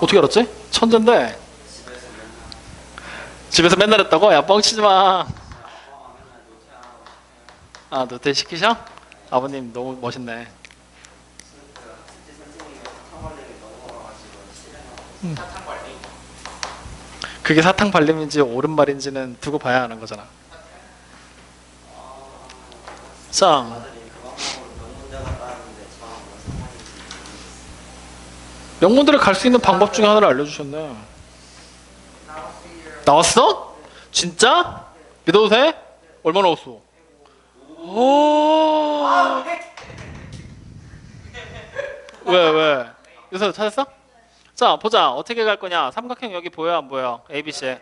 어떻게 알았지? 천재인데. 집에서 맨날 했다고? 야, 뻥치지 마. 아, 노트 시키셔? 아버님 너무 멋있네. 그게 사탕 발림인지 옳은 말인지는 두고 봐야 하는 거잖아. 자, 명문대를 갈 수 있는 방법 중에 하나를 알려주셨네. 나왔어? 진짜? 믿어도 돼? 얼마 나왔어? 오. 왜? 요새 찾았어? 자, 보자. 어떻게 갈 거냐? 삼각형 여기 보여 안 보여? ABC.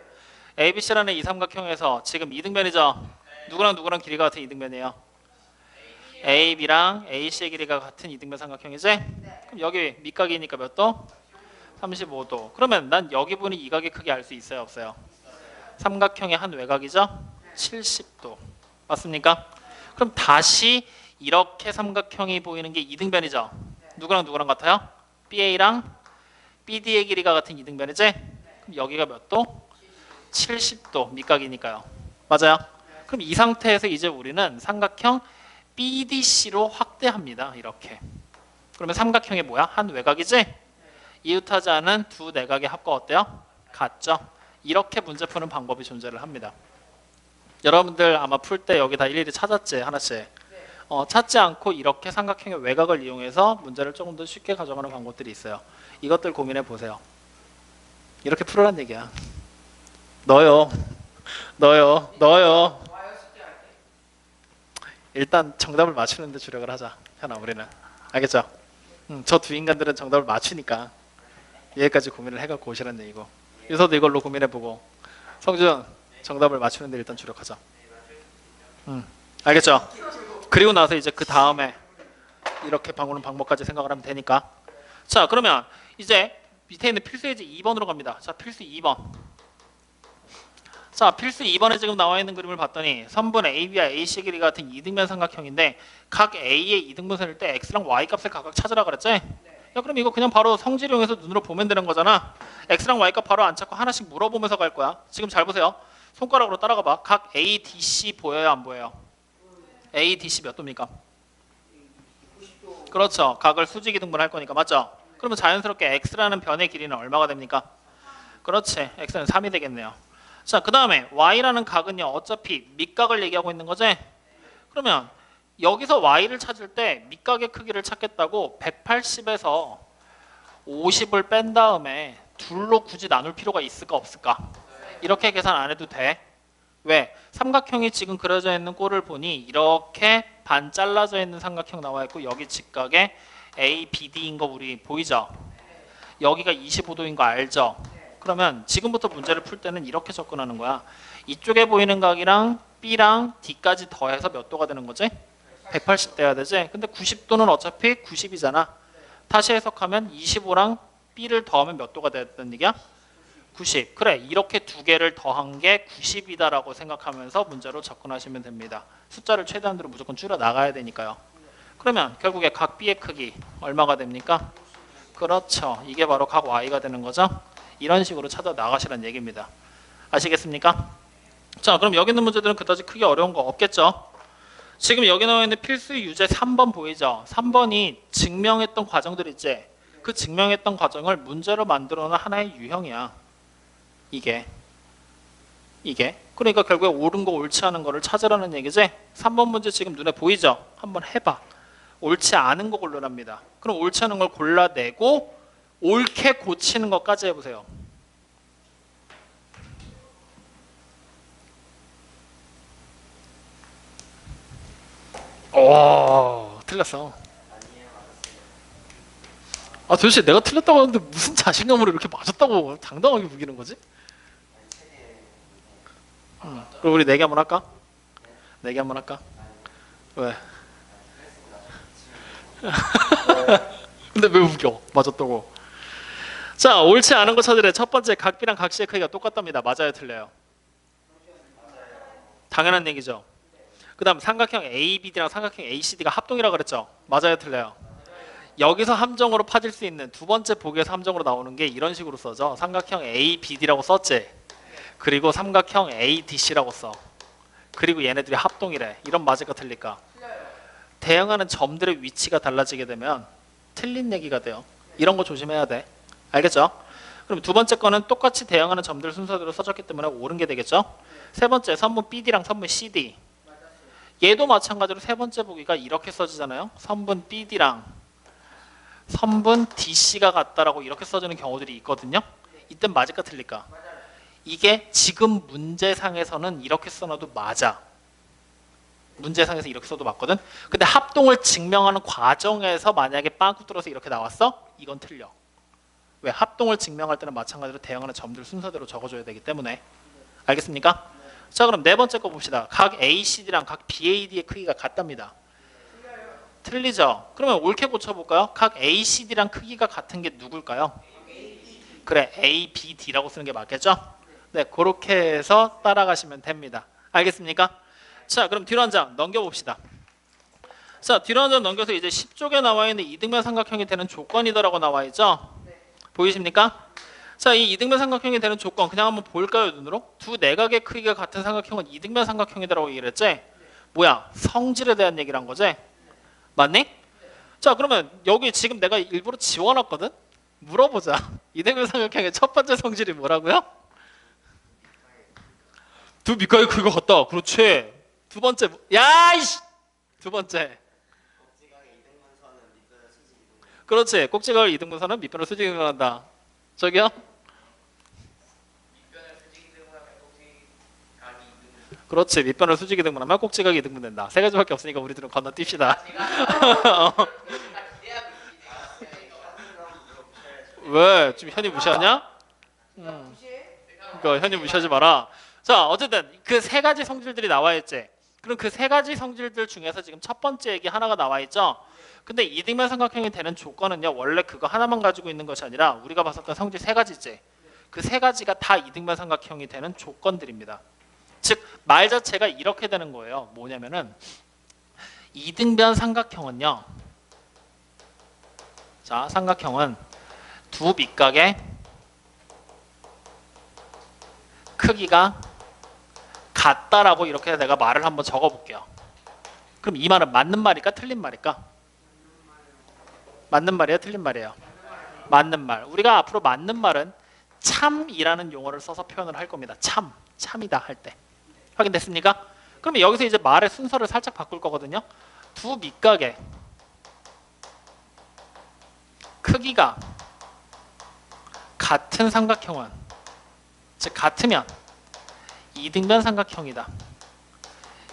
ABC라는 이 삼각형에서 지금 이등변이죠. 누구랑 누구랑 길이가 같은 이등변이에요. AB랑 AC의 길이가 같은 이등변 삼각형이지? 그럼 여기 밑각이니까 몇 도? 35도. 그러면 난 여기 분이 이 각의 크기 알 수 있어요, 없어요? 삼각형의 한 외곽이죠? 70도. 맞습니까? 그럼 다시 이렇게 삼각형이 보이는 게 이등변이죠? 누구랑 누구랑 같아요? BA랑 BD의 길이가 같은 이등변이지? 그럼 여기가 몇 도? 70도 밑각이니까요. 맞아요? 그럼 이 상태에서 이제 우리는 삼각형 BDC로 확대합니다. 이렇게. 그러면 삼각형이 뭐야? 한 외곽이지? 이웃하지 않은 두 내각의 합과 어때요? 같죠? 이렇게 문제 푸는 방법이 존재를 합니다. 여러분들 아마 풀 때 여기 다 일일이 찾았지? 하나씩. 찾지 않고 이렇게 삼각형의 외곽을 이용해서 문제를 조금 더 쉽게 가져가는 방법들이 있어요. 이것들 고민해 보세요. 이렇게 풀으란 얘기야. 너요. 와요 숙제 할 때. 일단 정답을 맞추는 데 주력을 하자. 현아, 우리는. 알겠죠? 저 두 인간들은 정답을 맞추니까 여기까지 고민을 해갖고 오시라는 얘기고, 유서도 이걸로 고민해보고, 성준 정답을 맞추는 데 일단 주력하자. 알겠죠? 그리고 나서 이제 그 다음에 이렇게 방어는 방법까지 생각을 하면 되니까. 자, 그러면 이제 밑에 있는 필수 예제 2번으로 갑니다. 자, 필수 2번. 자, 필수 2번에 지금 나와 있는 그림을 봤더니 선분 AB와 AC 길이가 같은 이등변 삼각형인데 각 A의 이등분선일 때 X랑 Y 값을 각각 찾으라 그랬지? 야, 그럼 이거 그냥 바로 성질용해서 눈으로 보면 되는 거잖아. X랑 Y 값 바로 안 찾고 하나씩 물어보면서 갈 거야. 지금 잘 보세요. 손가락으로 따라가 봐. 각 A, D, C 보여요, 안 보여요? A, D, C 몇 도입니까? 그렇죠. 각을 수직 이등분 할 거니까, 맞죠? 그러면 자연스럽게 X라는 변의 길이는 얼마가 됩니까? 그렇지. X는 3이 되겠네요. 자, 그 다음에 Y라는 각은요, 어차피 밑각을 얘기하고 있는 거지? 그러면 여기서 Y를 찾을 때 밑각의 크기를 찾겠다고 180에서 50을 뺀 다음에 둘로 굳이 나눌 필요가 있을까 없을까? 이렇게 계산 안 해도 돼. 왜? 삼각형이 지금 그려져 있는 꼴을 보니 이렇게 반 잘라져 있는 삼각형 나와 있고 여기 직각에 A, B, D인 거 우리 보이죠? 여기가 25도인 거 알죠? 그러면 지금부터 문제를 풀 때는 이렇게 접근하는 거야. 이쪽에 보이는 각이랑 B랑 D까지 더해서 몇 도가 되는 거지? 180 돼야 되지? 근데 90도는 어차피 90이잖아. 다시 해석하면 25랑 B를 더하면 몇 도가 됐다는 얘기야? 90. 그래, 이렇게 두 개를 더한 게 90이다라고 생각하면서 문제로 접근하시면 됩니다. 숫자를 최대한으로 무조건 줄여 나가야 되니까요. 그러면 결국에 각 B의 크기 얼마가 됩니까? 그렇죠. 이게 바로 각 Y가 되는 거죠. 이런 식으로 찾아 나가시라는 얘기입니다. 아시겠습니까? 자, 그럼 여기 있는 문제들은 그다지 크게 어려운 거 없겠죠? 지금 여기 나와 있는 필수 유제 3번 보이죠? 3번이 증명했던 과정들 있지? 그 증명했던 과정을 문제로 만들어놓은 하나의 유형이야. 이게. 그러니까 결국에 옳은 거 옳지 않은 거를 찾으라는 얘기지? 3번 문제 지금 눈에 보이죠? 한번 해봐. 옳지 않은 거 고르랍니다. 그럼 옳지 않은 걸 골라내고 옳게 고치는 것까지 해보세요. 오, 틀렸어. 아, 도대체 내가 틀렸다고 하는데 무슨 자신감으로 이렇게 맞았다고 당당하게 우기는 거지? 그럼 우리 내기 한번 할까? 내기 한번 할까? 왜? 근데 왜 우겨? 맞았다고. 자, 옳지 않은 거 찾으래. 첫 번째, 각 B랑 각 C의 크기가 똑같답니다. 맞아요, 틀려요? 당연한 얘기죠. 그 다음 삼각형 ABD랑 삼각형 ACD가 합동이라고 그랬죠? 맞아요, 틀려요? 여기서 함정으로 파질 수 있는 두 번째 보기에서 함정으로 나오는 게 이런 식으로 써져. 삼각형 ABD라고 썼지? 그리고 삼각형 ADC라고 써. 그리고 얘네들이 합동이래. 이런 맞을까 틀릴까? 대응하는 점들의 위치가 달라지게 되면 틀린 얘기가 돼요. 이런 거 조심해야 돼. 알겠죠? 그럼 두 번째 거는 똑같이 대응하는 점들 순서대로 써졌기 때문에 옳은 게 되겠죠? 세 번째, 선분 BD랑 선분 CD. 얘도 마찬가지로 세 번째 보기가 이렇게 써지잖아요. 선분 BD랑 선분 DC가 같다라고 이렇게 써지는 경우들이 있거든요. 이땐 맞을까 틀릴까? 이게 지금 문제상에서는 이렇게 써놔도 맞아. 문제상에서 이렇게 써도 맞거든. 근데 합동을 증명하는 과정에서 만약에 빵꾸 뚫어서 이렇게 나왔어? 이건 틀려. 왜? 합동을 증명할 때는 마찬가지로 대응하는 점들 순서대로 적어줘야 되기 때문에. 알겠습니까? 자, 그럼 네 번째 거 봅시다. 각 ACD랑 각 BAD의 크기가 같답니다. 틀리죠? 그러면 옳게 고쳐볼까요? 각 ACD랑 크기가 같은 게 누굴까요? 그래, ABD라고 쓰는 게 맞겠죠? 네, 그렇게 해서 따라가시면 됩니다. 알겠습니까? 자, 그럼 뒤로 한 장 넘겨봅시다. 자, 뒤로 한 장 넘겨서 이제 10쪽에 나와 있는 이등변 삼각형이 되는 조건이다라고 나와 있죠? 보이십니까? 자, 이 이등변 삼각형이 되는 조건 그냥 한번 볼까요, 눈으로? 두 내각의 크기가 같은 삼각형은 이등변 삼각형이다라고 얘기를 했지? 뭐야? 성질에 대한 얘기를 한 거지? 맞니? 자, 그러면 여기 지금 내가 일부러 지워놨거든? 물어보자. 이등변 삼각형의 첫 번째 성질이 뭐라고요? 두 밑각의 크기가 같다. 그렇지. 두 번째, 야이씨! 두 번째. 그렇지. 꼭지각을 이등분선은 밑변을 수직이 등분한다. 저기요? 밑변을 수직이 등분하면 꼭지각이 이등분. 그렇지. 밑변을 수직이 등분하면 꼭지각이 이등분된다. 세 가지밖에 없으니까 우리들은 건너뜁시다. 제가 기대하고 있습니다. 왜? 지금 현이 무시하냐? 무시해? 그러니까 현이 무시하지 마라. 자, 어쨌든 그 세 가지 성질들이 나와 있지. 그럼 그 세 가지 성질들 중에서 지금 첫 번째 얘기 하나가 나와 있죠. 근데 이등변 삼각형이 되는 조건은요, 원래 그거 하나만 가지고 있는 것이 아니라 우리가 봤었던 성질 세 가지지. 그 세 가지가 다 이등변 삼각형이 되는 조건들입니다. 즉 말 자체가 이렇게 되는 거예요. 뭐냐면은 이등변 삼각형은요, 자, 삼각형은 두 밑각의 크기가 같다라고 이렇게 내가 말을 한번 적어볼게요. 그럼 이 말은 맞는 말일까 틀린 말일까? 맞는 말이에요, 틀린 말이에요? 맞는 말. 우리가 앞으로 맞는 말은 참이라는 용어를 써서 표현을 할 겁니다. 참이다 할 때. 확인됐습니까? 그러면 여기서 이제 말의 순서를 살짝 바꿀 거거든요. 두 밑각의 크기가 같은 삼각형은, 즉 같으면 이등변 삼각형이다.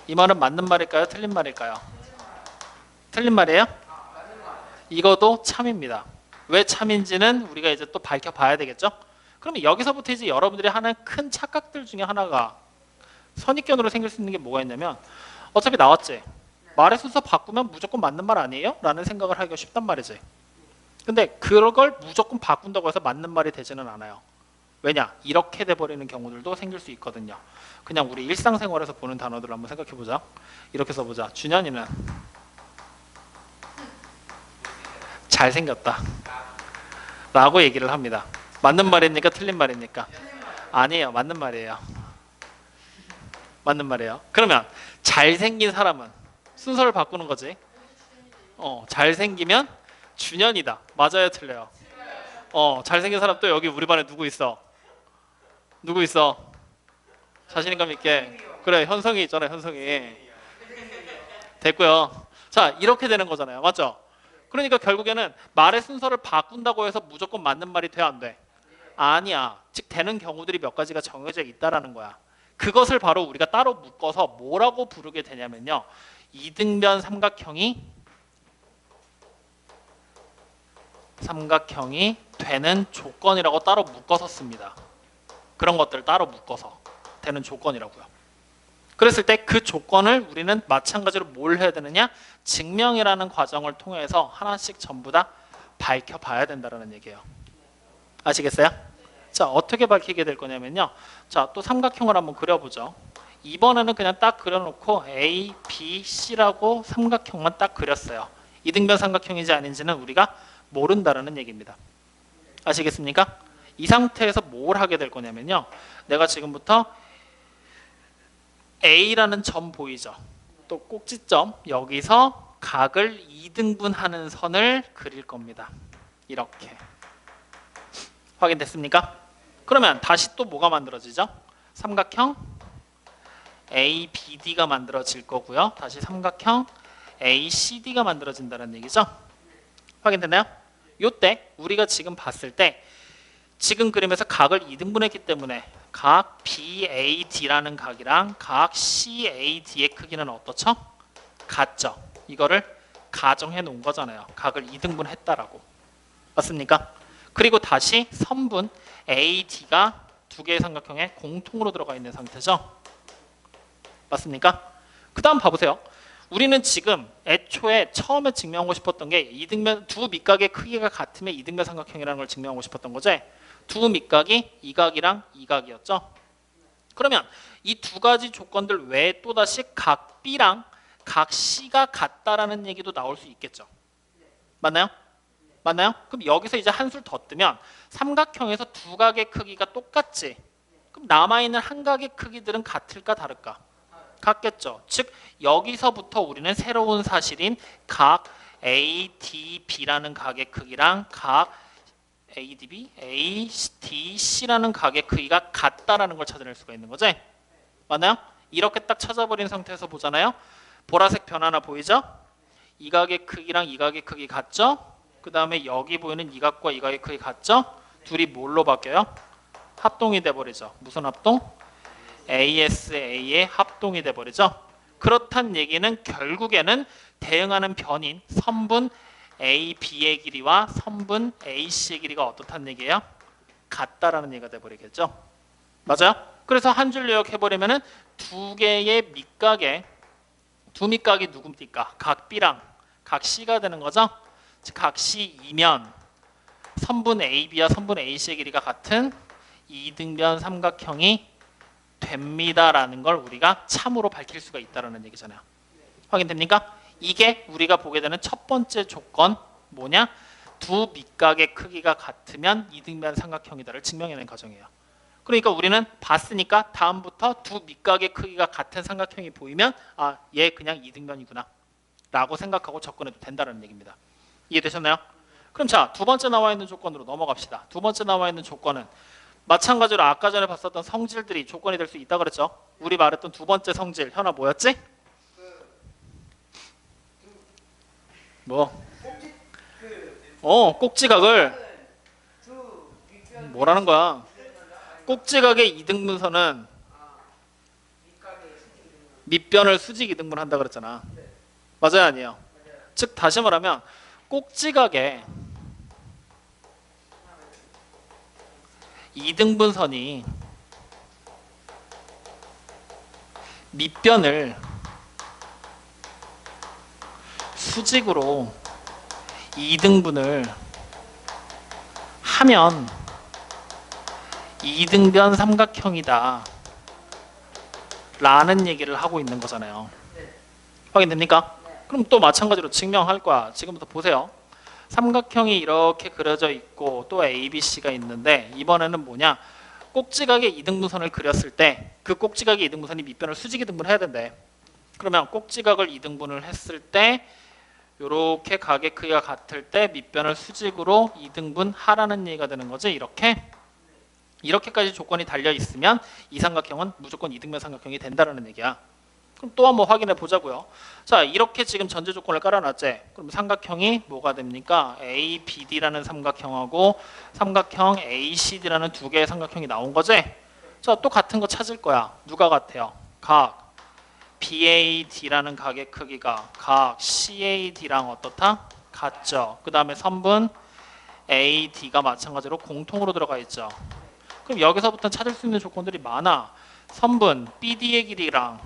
이 말은 맞는 말일까요? 틀린 말일까요? 틀린 말이에요? 이것도 참입니다. 왜 참인지는 우리가 이제 또 밝혀봐야 되겠죠? 그러면 여기서부터 이제 여러분들이 하는 큰 착각들 중에 하나가 선입견으로 생길 수 있는 게 뭐가 있냐면, 어차피 나왔지? 말의 순서 바꾸면 무조건 맞는 말 아니에요? 라는 생각을 하기가 쉽단 말이지. 근데 그걸 무조건 바꾼다고 해서 맞는 말이 되지는 않아요. 왜냐? 이렇게 돼버리는 경우들도 생길 수 있거든요. 그냥 우리 일상생활에서 보는 단어들을 한번 생각해보자. 이렇게 써보자. 준현이는 잘생겼다 라고 얘기를 합니다. 맞는 말입니까? 틀린 말입니까? 아니에요. 맞는 말이에요. 맞는 말이에요. 그러면 잘생긴 사람은 순서를 바꾸는 거지. 잘생기면 준현이다. 맞아요? 틀려요? 잘생긴 사람 또 여기 우리 반에 누구 있어? 누구 있어? 자신감 있게. 그래, 현성이 있잖아요. 현성이. 됐고요. 자, 이렇게 되는 거잖아요. 맞죠? 그러니까 결국에는 말의 순서를 바꾼다고 해서 무조건 맞는 말이 돼, 안 돼? 아니야. 즉 되는 경우들이 몇 가지가 정해져 있다라는 거야. 그것을 바로 우리가 따로 묶어서 뭐라고 부르게 되냐면요, 이등변 삼각형이 되는 조건이라고 따로 묶어서 씁니다. 그런 것들을 따로 묶어서 되는 조건이라고요. 그랬을 때 그 조건을 우리는 마찬가지로 뭘 해야 되느냐? 증명이라는 과정을 통해서 하나씩 전부 다 밝혀봐야 된다는 얘기예요. 아시겠어요? 자, 어떻게 밝히게 될 거냐면요, 자, 또 삼각형을 한번 그려보죠. 이번에는 그냥 딱 그려놓고 A, B, C라고 삼각형만 딱 그렸어요. 이등변 삼각형인지 아닌지는 우리가 모른다라는 얘기입니다. 아시겠습니까? 이 상태에서 뭘 하게 될 거냐면요, 내가 지금부터 A라는 점 보이죠? 또 꼭지점, 여기서 각을 2등분하는 선을 그릴 겁니다. 이렇게. 확인됐습니까? 그러면 다시 또 뭐가 만들어지죠? 삼각형 ABD가 만들어질 거고요. 다시 삼각형 ACD가 만들어진다는 얘기죠. 확인됐나요? 요때 우리가 지금 봤을 때 지금 그림에서 각을 2등분했기 때문에 각 BAD라는 각이랑 각 CAD의 크기는 어떻죠? 같죠. 이거를 가정해 놓은 거잖아요. 각을 2등분 했다라고. 맞습니까? 그리고 다시 선분 AD가 두 개의 삼각형에 공통으로 들어가 있는 상태죠. 맞습니까? 그 다음 봐보세요. 우리는 지금 애초에 처음에 증명하고 싶었던 게 이등변 두 밑각의 크기가 같으면 이등변 삼각형이라는 걸 증명하고 싶었던 거지. 두 밑각이 이 각이랑 이 각이었죠. 그러면 이 두 가지 조건들 외에 또다시 각 B랑 각 C가 같다라는 얘기도 나올 수 있겠죠. 맞나요? 맞나요? 그럼 여기서 이제 한술 더 뜨면 삼각형에서 두 각의 크기가 똑같지. 그럼 남아있는 한 각의 크기들은 같을까 다를까? 같겠죠. 즉 여기서부터 우리는 새로운 사실인 각 ADB라는 각의 크기랑 각 ADB, ADC라는 각의 크기가 같다라는 걸 찾아낼 수가 있는 거지. 맞나요? 이렇게 딱 찾아버린 상태에서 보잖아요. 보라색 변 하나 보이죠? 이 각의 크기랑 이 각의 크기 같죠? 그 다음에 여기 보이는 이 각과 이 각의 크기 같죠? 둘이 뭘로 바뀌어요? 합동이 돼버리죠. 무슨 합동? ASA의 합동이 돼버리죠. 그렇단 얘기는 결국에는 대응하는 변인 선분 AB의 길이와 선분 AC의 길이가 어떻다는 얘기예요? 같다라는 얘기가 돼버리겠죠. 맞아요? 그래서 한 줄 요약해버리면은 두 개의 밑각에 두 밑각이 누굽니까? 각 B랑 각 C가 되는 거죠. 즉 각 C이면 선분 AB와 선분 AC의 길이가 같은 이등변 삼각형이 됩니다라는 걸 우리가 참으로 밝힐 수가 있다라는 얘기잖아요. 확인됩니까? 이게 우리가 보게 되는 첫 번째 조건 뭐냐? 두 밑각의 크기가 같으면 이등변 삼각형이다를 증명해낸 과정이에요. 그러니까 우리는 봤으니까 다음부터 두 밑각의 크기가 같은 삼각형이 보이면 아, 얘 그냥 이등변이구나 라고 생각하고 접근해도 된다는 얘기입니다. 이해되셨나요? 그럼 자, 두 번째 나와 있는 조건으로 넘어갑시다. 두 번째 나와 있는 조건은 마찬가지로 아까 전에 봤었던 성질들이 조건이 될 수 있다 그랬죠. 우리 말했던 두 번째 성질 현아 뭐였지? 뭐? 꼭지각을 뭐라는 거야? 꼭지각의 이등분선은 밑변을 수직 이등분 한다 그랬잖아. 맞아요, 아니에요? 즉 다시 말하면 꼭지각의 이등분선이 밑변을 수직으로 2등분을 하면 이등변 삼각형이다 라는 얘기를 하고 있는 거잖아요. 확인됩니까? 그럼 또 마찬가지로 증명할 거야. 지금부터 보세요. 삼각형이 이렇게 그려져 있고 또 ABC가 있는데 이번에는 뭐냐? 꼭지각의 이등분선을 그렸을 때 그 꼭지각의 이등분선이 밑변을 수직 이등분해야 된대. 그러면 꼭지각을 이등분을 했을 때 이렇게 각의 크기가 같을 때 밑변을 수직으로 이등분 하라는 얘기가 되는 거지. 이렇게까지 조건이 달려 있으면 이 삼각형은 무조건 이등변 삼각형이 된다는 얘기야. 그럼 또 한번 확인해 보자고요. 자, 이렇게 지금 전제 조건을 깔아놨지. 그럼 삼각형이 뭐가 됩니까? ABD라는 삼각형하고 삼각형 ACD라는 두 개의 삼각형이 나온 거지. 자, 또 같은 거 찾을 거야. 누가 같아요? 각 BAD라는 각의 크기가 각 CAD랑 어떻다? 같죠. 그 다음에 선분 AD가 마찬가지로 공통으로 들어가 있죠. 그럼 여기서부터 찾을 수 있는 조건들이 많아. 선분 BD의 길이랑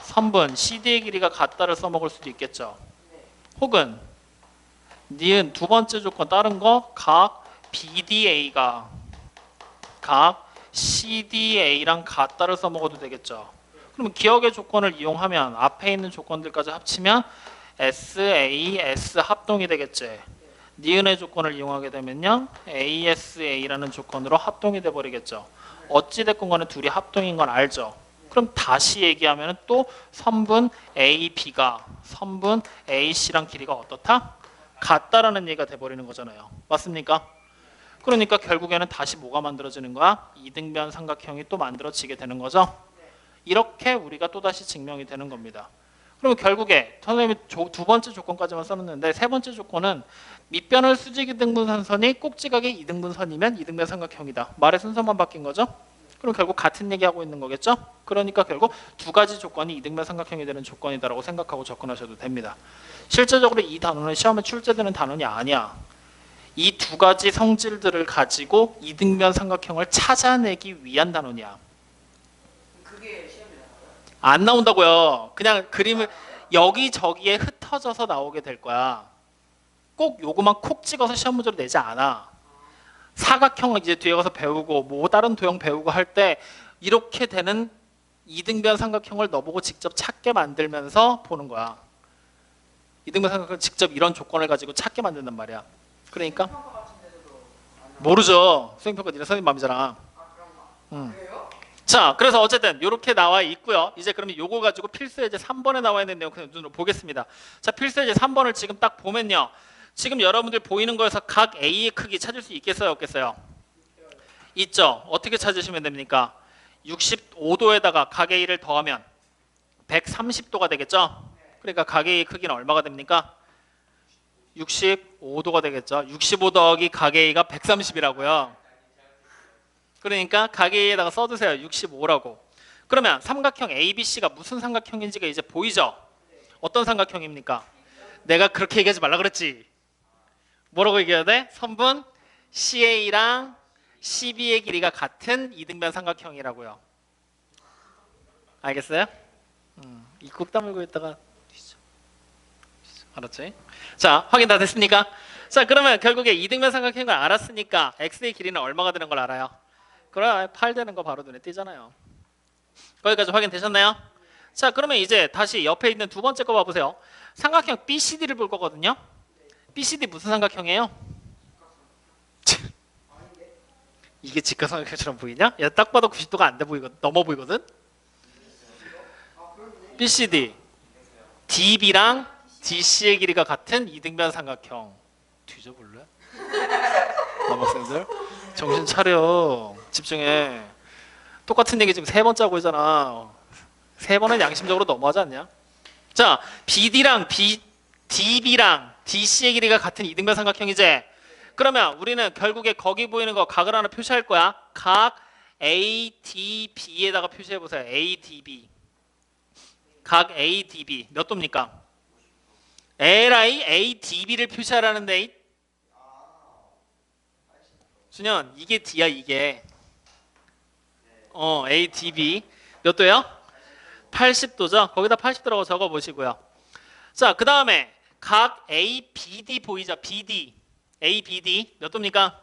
선분 CD의 길이가 같다를 써먹을 수도 있겠죠. 혹은 니은 두 번째 조건 다른 거 각 BDA가 각 CDA랑 같다를 써먹어도 되겠죠. 그러면 기억의 조건을 이용하면 앞에 있는 조건들까지 합치면 SAS 합동이 되겠지. 니은의 조건을 이용하게 되면요 ASA라는 조건으로 합동이 돼버리겠죠. 어찌됐건 간에 둘이 합동인 건 알죠. 그럼 다시 얘기하면 또 선분 AB가 선분 AC랑 길이가 어떻다? 같다라는 얘기가 돼버리는 거잖아요. 맞습니까? 그러니까 결국에는 다시 뭐가 만들어지는 거야? 이등변 삼각형이 또 만들어지게 되는 거죠. 이렇게 우리가 또다시 증명이 되는 겁니다. 그러면 결국에 선생님이 두 번째 조건까지만 써놨는데 세 번째 조건은 밑변을 수직 이등분선이 꼭지각의 이등분선이면 이등변 삼각형이다. 말의 순서만 바뀐 거죠. 그럼 결국 같은 얘기하고 있는 거겠죠? 그러니까 결국 두 가지 조건이 이등변 삼각형이 되는 조건이다라고 생각하고 접근하셔도 됩니다. 실제적으로 이 단원은 시험에 출제되는 단원이 아니야. 이 두 가지 성질들을 가지고 이등변 삼각형을 찾아내기 위한 단원이야. 그게 시험에 나와요? 안 나온다고요. 그냥 그림을 여기저기에 흩어져서 나오게 될 거야. 꼭 요거만 콕 찍어서 시험 문제로 내지 않아. 사각형을 이제 뒤에 가서 배우고 뭐 다른 도형 배우고 할 때 이렇게 되는 이등변 삼각형을 너보고 직접 찾게 만들면서 보는 거야. 이등변 삼각형을 직접 이런 조건을 가지고 찾게 만든단 말이야. 그러니까 평가 같은 데서도 안 나와요? 모르죠. 수행평가 니네 선생님 마음이잖아. 아 그런가? 그래요? 자, 그래서 어쨌든 이렇게 나와 있고요. 이제 그러면 요거 가지고 필수예제 3번에 나와 있는 내용 그냥 눈으로 보겠습니다. 자, 필수예제 3번을 지금 딱 보면요. 지금 여러분들 보이는 거에서 각 A의 크기 찾을 수 있겠어요, 없겠어요? 있죠. 어떻게 찾으시면 됩니까? 65도에다가 각 A를 더하면 130도가 되겠죠? 그러니까 각 A의 크기는 얼마가 됩니까? 65도가 되겠죠. 65 더하기 각 A가 130이라고요. 그러니까 각 A에다가 써두세요. 65라고. 그러면 삼각형 ABC가 무슨 삼각형인지가 이제 보이죠? 어떤 삼각형입니까? 내가 그렇게 얘기하지 말라 그랬지. 뭐라고 얘기해야 돼? 선분 CA랑 CB의 길이가 같은 이등변 삼각형이라고요. 알겠어요? 입국 다물고 있다가 알았지? 자, 확인 다 됐습니까? 자, 그러면 결국에 이등변 삼각형을 알았으니까 x의 길이는 얼마가 되는 걸 알아요? 그래, 8 되는 거 바로 눈에 띄잖아요. 거기까지 확인 되셨나요? 자, 그러면 이제 다시 옆에 있는 두 번째 거 봐보세요. 삼각형 BCD를 볼 거거든요. BCD 무슨 삼각형이에요? 이게 직각삼각형처럼 보이냐? 야, 딱 봐도 90도가 안 돼 보이거든. 넘어 보이거든. BCD DB랑 DC의 길이가 같은 이등변 삼각형. 뒤져볼래? 남학생들 정신 차려. 집중해. 똑같은 얘기 지금 세 번째 하고 있잖아. 세 번은 양심적으로 너무하지 않냐? 자, BD랑 DB랑 DC의 길이가 같은 이등변 삼각형이지. 그러면 우리는 결국에 거기 보이는 거 각을 하나 표시할 거야. 각 ADB에다가 표시해 보세요. ADB. 각 ADB 몇 도입니까? LI ADB를 표시하라는데. 준현, 이게 D야 이게. ADB 몇 도예요? 80도죠. 거기다 80도라고 적어 보시고요. 자, 그 다음에 각 ABD 보이죠? BD. ABD 몇 도입니까?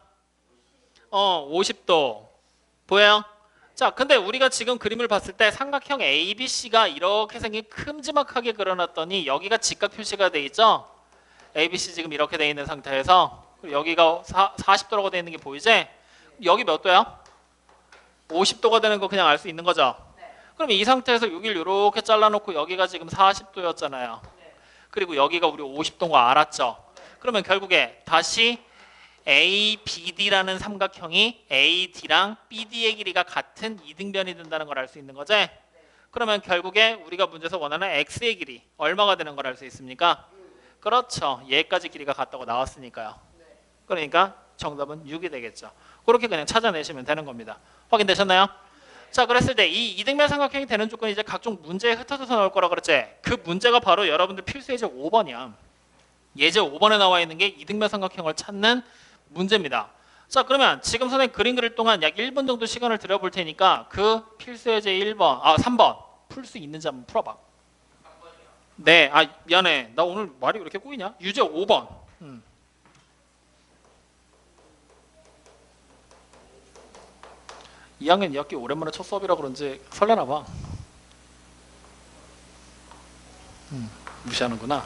50도. 보여요? 자, 근데 우리가 지금 그림을 봤을 때 삼각형 ABC가 이렇게 생긴 큼지막하게 그려놨더니 여기가 직각 표시가 돼 있죠? ABC 지금 이렇게 돼 있는 상태에서 그리고 여기가 40도라고 돼 있는 게 보이지? 여기 몇 도야? 50도가 되는 거 그냥 알 수 있는 거죠? 그럼 이 상태에서 여기를 이렇게 잘라놓고 여기가 지금 40도였잖아요. 그리고 여기가 우리 50도인 거 알았죠? 그러면 결국에 다시 ABD라는 삼각형이 AD랑 BD의 길이가 같은 이등변이 된다는 걸 알 수 있는 거지? 그러면 결국에 우리가 문제에서 원하는 X의 길이 얼마가 되는 걸 알 수 있습니까? 그렇죠. 얘까지 길이가 같다고 나왔으니까요. 그러니까 정답은 6이 되겠죠. 그렇게 그냥 찾아내시면 되는 겁니다. 확인되셨나요? 자, 그랬을 때 이 이등변 삼각형이 되는 조건이 이제 각종 문제에 흩어져서 나올 거라 그랬지? 그 문제가 바로 여러분들 필수 예제 5번이야. 예제 5번에 나와 있는 게 이등변 삼각형을 찾는 문제입니다. 자, 그러면 지금 선생님 그림 그릴 동안 약 1분 정도 시간을 들여볼 테니까 그 필수 예제 3번 풀 수 있는지 한번 풀어봐. 네, 미안해. 나 오늘 말이 왜 이렇게 꼬이냐? 유제 5번. 2학년 2학기 오랜만에 첫 수업이라 그런지 설레나 봐. 무시하는구나.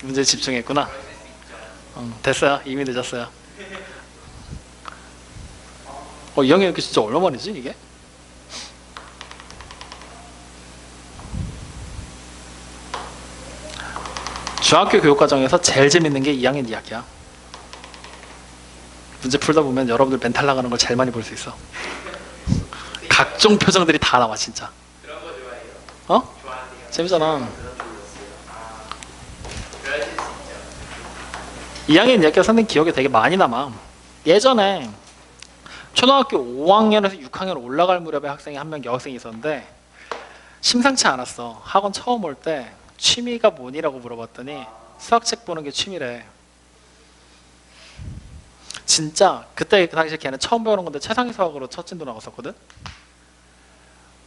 문제에 집중했구나. 됐어요. 이미 늦었어요. 2학년 이렇게 진짜 얼마만이지 이게? 중학교 교육과정에서 제일 재밌는 게 2학년 2학기야. 문제 풀다 보면 여러분들 멘탈 나가는 걸 제일 많이 볼 수 있어. 각종 표정들이 다 나와 진짜. 그런 거 좋아해요? 좋아하세요? 재밌잖아. 그러실 수 있죠. 2학년 2학기가 선생님 기억에 되게 많이 남아. 예전에 초등학교 5학년에서 6학년 올라갈 무렵에 학생이 한 명 여학생이 있었는데 심상치 않았어. 학원 처음 올 때 취미가 뭐니라고 물어봤더니 수학책 보는 게 취미래. 진짜 그때 그 당시에 걔는 처음 배우는 건데 최상위 수학으로 첫 진도 나갔었거든.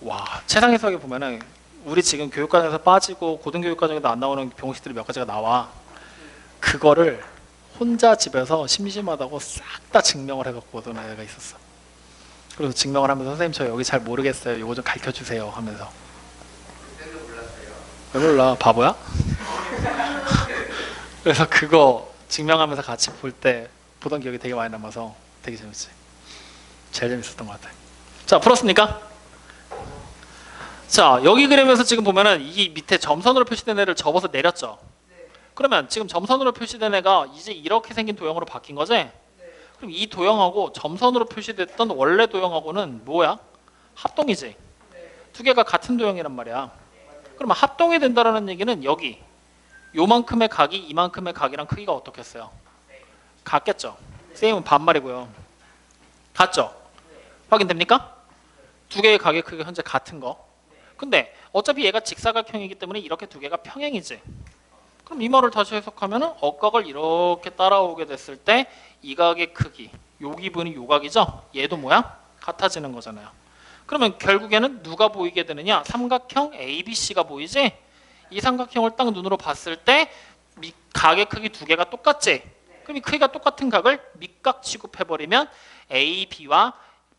와, 최상위 수학에 보면은 우리 지금 교육과정에서 빠지고 고등교육과정에도 안 나오는 병식들이 몇 가지가 나와. 그거를 혼자 집에서 심심하다고 싹 다 증명을 해갖고 오던 애가 있었어. 그래서 증명을 하면서 선생님 저 여기 잘 모르겠어요. 이거 좀 가르쳐 주세요 하면서. 그때도 몰랐어요. 왜 몰라? 바보야? 그래서 그거 증명하면서 같이 볼 때 보던 기억이 되게 많이 남아서 되게 재밌지. 제일 재밌었던 것 같아. 자, 풀었습니까? 자, 여기 그림에서 지금 보면은 이 밑에 점선으로 표시된 애를 접어서 내렸죠. 그러면 지금 점선으로 표시된 애가 이제 이렇게 생긴 도형으로 바뀐 거지? 그럼 이 도형하고 점선으로 표시됐던 원래 도형하고는 뭐야? 합동이지. 두 개가 같은 도형이란 말이야. 그러면 합동이 된다는 얘기는 여기 요만큼의 각이 이만큼의 각이랑 크기가 어떻겠어요? 같겠죠. 세임은 반말이고요. 같죠? 확인됩니까? 두 개의 각의 크기가 현재 같은 거. 근데 어차피 얘가 직사각형이기 때문에 이렇게 두 개가 평행이지. 그럼 이 말을 다시 해석하면 억각을 이렇게 따라오게 됐을 때 이 각의 크기, 요 기분이 요 각이죠? 얘도 뭐야? 같아지는 거잖아요. 그러면 결국에는 누가 보이게 되느냐? 삼각형 ABC가 보이지? 이 삼각형을 딱 눈으로 봤을 때 각의 크기 두 개가 똑같지? 그럼 이 크기가 똑같은 각을 밑각 취급해버리면 AB와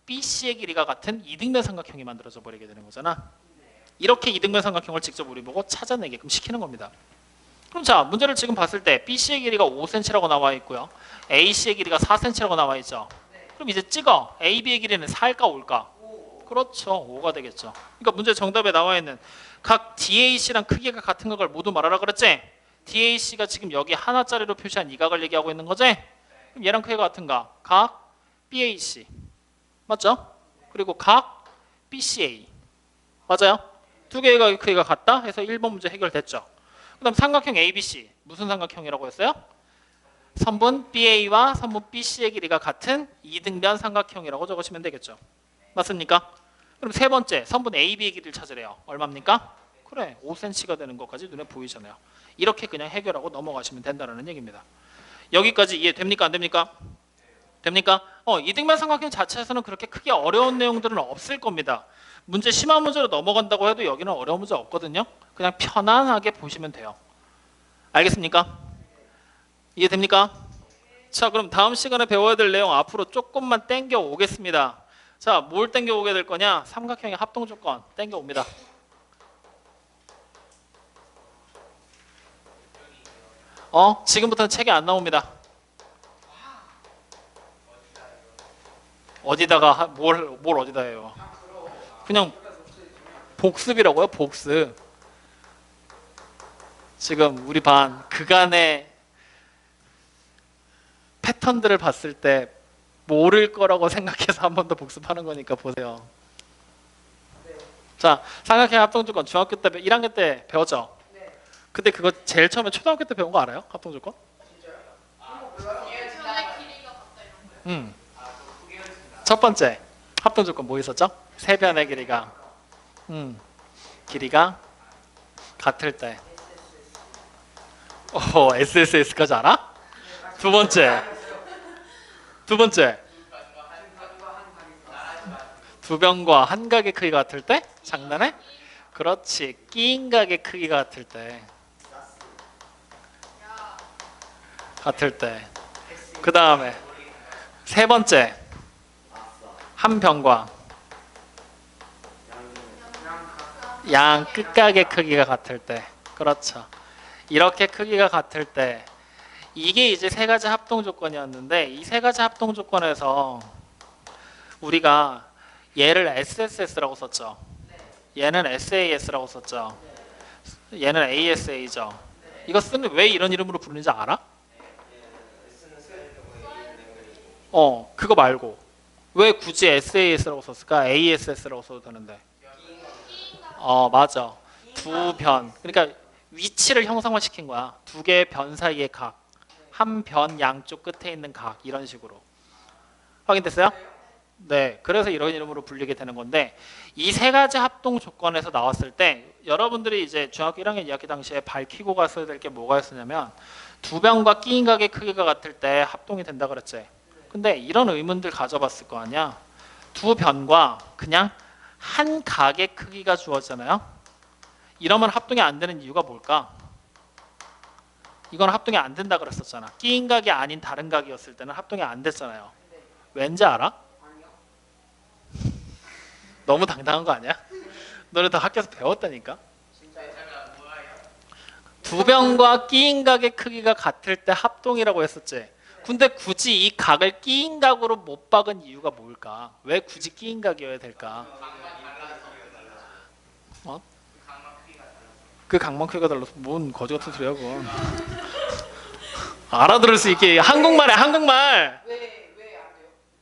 BC의 길이가 같은 이등변 삼각형이 만들어져 버리게 되는 거잖아. 이렇게 이등변 삼각형을 직접 우리 보고 찾아내게끔 시키는 겁니다. 그럼 자, 문제를 지금 봤을 때 BC의 길이가 5cm라고 나와 있고요. AC의 길이가 4cm라고 나와 있죠. 그럼 이제 찍어. AB의 길이는 4일까 5일까? 그렇죠. 5가 되겠죠. 그러니까 문제 정답에 나와 있는 각 DAC랑 크기가 같은 각을 모두 말하라 그랬지? DAC가 지금 여기 하나짜리로 표시한 이 각을 얘기하고 있는 거지? 그럼 얘랑 크기가 같은가? 각 BAC. 맞죠? 그리고 각 BCA. 맞아요? 두 개의 각의 크기가 같다 해서 1번 문제 해결됐죠. 그 다음 삼각형 ABC. 무슨 삼각형이라고 했어요? 선분 BA와 선분 BC의 길이가 같은 이등변 삼각형이라고 적으시면 되겠죠. 맞습니까? 그럼 세 번째 선분 AB의 길이를 찾으래요. 얼마입니까? 그래 5cm가 되는 것까지 눈에 보이잖아요. 이렇게 그냥 해결하고 넘어가시면 된다는 얘기입니다. 여기까지 이해됩니까? 안 됩니까? 됩니까? 이등변 삼각형 자체에서는 그렇게 크게 어려운 내용들은 없을 겁니다. 문제 심한 문제로 넘어간다고 해도 여기는 어려운 문제 없거든요. 그냥 편안하게 보시면 돼요. 알겠습니까? 이해됩니까? 자, 그럼 다음 시간에 배워야 될 내용 앞으로 조금만 땡겨 오겠습니다. 자, 뭘 땡겨 오게 될 거냐? 삼각형의 합동 조건 땡겨 옵니다. 지금부터는 책에 안 나옵니다. 어디다가 뭘 어디다 해요? 그냥 복습이라고요. 복습. 지금 우리 반 그간의 패턴들을 봤을 때 모를 거라고 생각해서 한 번 더 복습하는 거니까 보세요. 자, 삼각형 합동조건 중학교 때 1학년 때 배웠죠? 근데 그거 제일 처음에 초등학교 때 배운 거 알아요? 합동조건? 첫 번째 합동조건 뭐 있었죠? 세 변의 길이가 같을 때. SSS까지 알아? 두 번째 두 변과 한 각의 크기가 같을 때? 장난해? 그렇지. 끼인 각의 크기가 같을 때. 같을 때. 그 다음에 세 번째 한 변과 양 끝각의 크기가 같을 때. 그렇죠. 이렇게 크기가 같을 때 이게 이제 세 가지 합동 조건이었는데 이 세 가지 합동 조건에서 우리가 얘를 SSS라고 썼죠. 얘는 SAS라고 썼죠. 얘는 ASA죠. 이거 쓰는 왜 이런 이름으로 부르는지 알아? 그거 말고 왜 굳이 SAS라고 썼을까? ASS라고 써도 되는데. 맞아. 두 변. 그러니까 위치를 형상화시킨 거야. 두 개의 변 사이의 각. 한 변 양쪽 끝에 있는 각. 이런 식으로. 확인됐어요? 네, 그래서 이런 이름으로 불리게 되는 건데 이 세 가지 합동 조건에서 나왔을 때 여러분들이 이제 중학교 1학년 2학기 당시에 밝히고 갔어야 될 게 뭐가 있었냐면 두 변과 끼인각의 크기가 같을 때 합동이 된다 그랬지. 근데 이런 의문들 가져봤을 거 아니야. 두 변과 그냥 한 각의 크기가 주어지잖아요. 이러면 합동이 안 되는 이유가 뭘까? 이건 합동이 안 된다 그랬었잖아. 끼인각이 아닌 다른 각이었을 때는 합동이 안 됐잖아요. 왠지 알아? 아니요. 너무 당당한 거 아니야? 너네 다 학교에서 배웠다니까. 진짜. 두 변과 끼인각의 크기가 같을 때 합동이라고 했었지. 근데 굳이 이 각을 끼인각으로 못 박은 이유가 뭘까? 왜 굳이 끼인각이어야 될까? 어? 그 각만 크기가 달라서 뭔 거지 같은 소리야 그건. 알아들을 수 있게 한국말에 한국말. 왜안 돼요?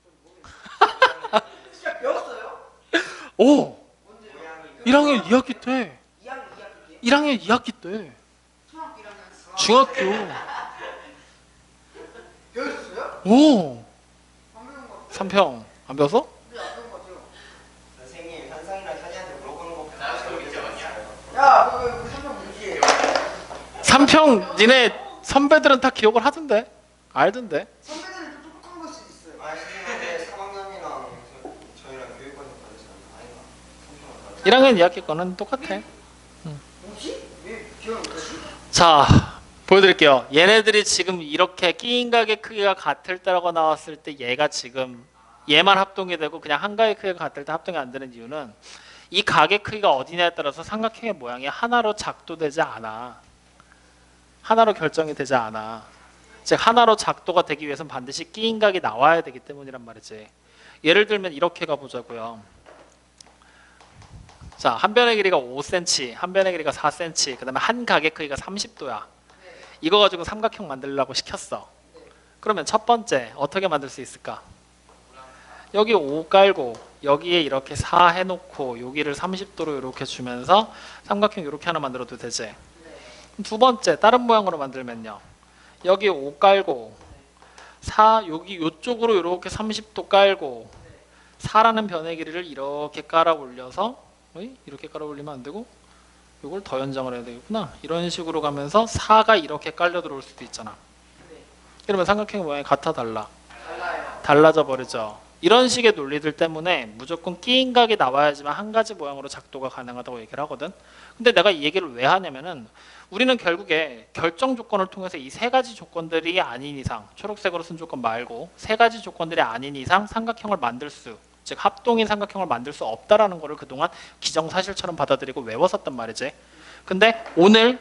좀 모르겠어요. 진짜 배웠어요? 오! 언제? 1학년 2학기 때. 2학년 2학기 때? 1학년 2학기 때. 초등학교 1학년. 중학교. 배우셨어요? 오! 안 배운 것 같아요. 3평. 안 배웠어? 네, 안 배운 것 같아요. 선생님 현상이랑 현이한테 물어보는 거 나 저거 믿지 않냐? 야, 그 선명 문제예요. 3평 니네 선배들은 다 기억을 하던데. 알던데. 선배들은 좀 똑똑한 걸 수도 있어요. 아 선생님한테 3학년이랑 저희랑 교육관이 다르지 않나? 아닌가? 1학년 2학기 거는 똑같아. 뭐지? 왜 기억이 못 나지? 자, 보여드릴게요. 얘네들이 지금 이렇게 끼인각의 크기가 같을 때라고 나왔을 때 얘가 지금 얘만 합동이 되고 그냥 한 각의 크기가 같을 때 합동이 안 되는 이유는 이 각의 크기가 어디냐에 따라서 삼각형의 모양이 하나로 작도되지 않아. 하나로 결정이 되지 않아. 즉 하나로 작도가 되기 위해서는 반드시 끼인각이 나와야 되기 때문이란 말이지. 예를 들면 이렇게 가보자고요. 자, 한 변의 길이가 5cm, 한 변의 길이가 4cm, 그 다음에 한 각의 크기가 30도야. 이거 가지고 삼각형 만들려고 시켰어. 그러면 첫 번째 어떻게 만들 수 있을까? 여기 5 깔고 여기에 이렇게 4 해놓고 여기를 30도로 이렇게 주면서 삼각형 이렇게 하나 만들어도 되지. 두 번째 다른 모양으로 만들면요. 여기 5 깔고 4 여기 이쪽으로 이렇게 30도 깔고 4라는 변의 길이를 이렇게 깔아 올려서 이렇게 깔아 올리면 안 되고 이걸 더 연장을 해야 되겠구나. 이런 식으로 가면서 4가 이렇게 깔려 들어올 수도 있잖아. 이러면 삼각형의 모양이 같아 달라? 달라요. 달라져 버리죠. 이런 식의 논리들 때문에 무조건 끼인각이 나와야지만 한 가지 모양으로 작도가 가능하다고 얘기를 하거든. 근데 내가 이 얘기를 왜 하냐면은 우리는 결국에 결정 조건을 통해서 이 세 가지 조건들이 아닌 이상, 초록색으로 쓴 조건 말고 세 가지 조건들이 아닌 이상 삼각형을 만들 수, 즉 합동인 삼각형을 만들 수 없다라는 거를 그동안 기정사실처럼 받아들이고 외웠었단 말이지. 근데 오늘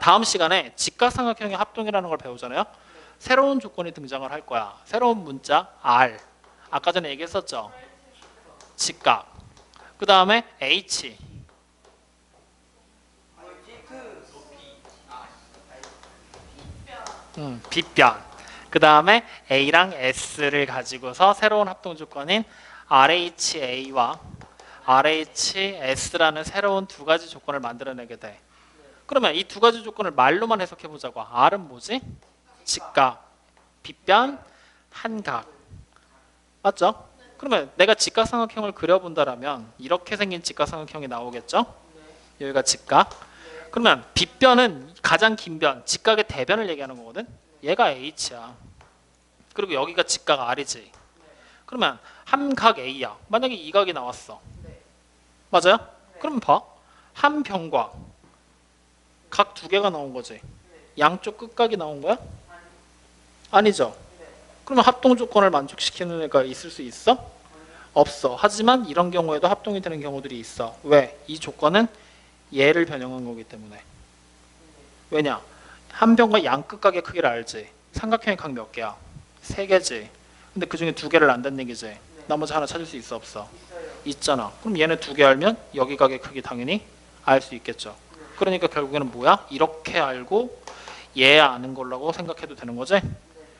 다음 시간에 직각삼각형의 합동이라는 걸 배우잖아요. 새로운 조건이 등장을 할 거야. 새로운 문자 R. 아까 전에 얘기했었죠. 직각. 그 다음에 H. 뭐였지? 빗변. 그 다음에 A랑 S를 가지고서 새로운 합동 조건인 RHA와 RHS라는 새로운 두 가지 조건을 만들어내게 돼. 그러면 이 두 가지 조건을 말로만 해석해 보자고. R은 뭐지? 직각, 빗변, 한각. 맞죠? 그러면 내가 직각삼각형을 그려본다라면 이렇게 생긴 직각삼각형이 나오겠죠? 여기가 직각. 그러면 빗변은 가장 긴 변, 직각의 대변을 얘기하는 거거든. 얘가 H야. 그리고 여기가 직각 R이지. 그러면 한 각 A야. 만약에 이 각이 나왔어. 맞아요? 그럼 봐. 한 변과 각 두 개가 나온 거지. 양쪽 끝각이 나온 거야? 아니죠. 그러면 합동 조건을 만족시키는 애가 있을 수 있어? 없어. 하지만 이런 경우에도 합동이 되는 경우들이 있어. 왜? 이 조건은 얘를 변형한 거기 때문에. 왜냐? 한 변과 양 끝각의 크기를 알지. 삼각형의 각 몇 개야? 3개지. 근데 그 중에 2개를 안다는 얘기지. 나머지 하나 찾을 수 있어 없어? 있잖아. 그럼 얘네 2개 알면 여기 각의 크기 당연히 알 수 있겠죠. 그러니까 결국에는 뭐야? 이렇게 알고 얘 아는 걸라고 생각해도 되는 거지.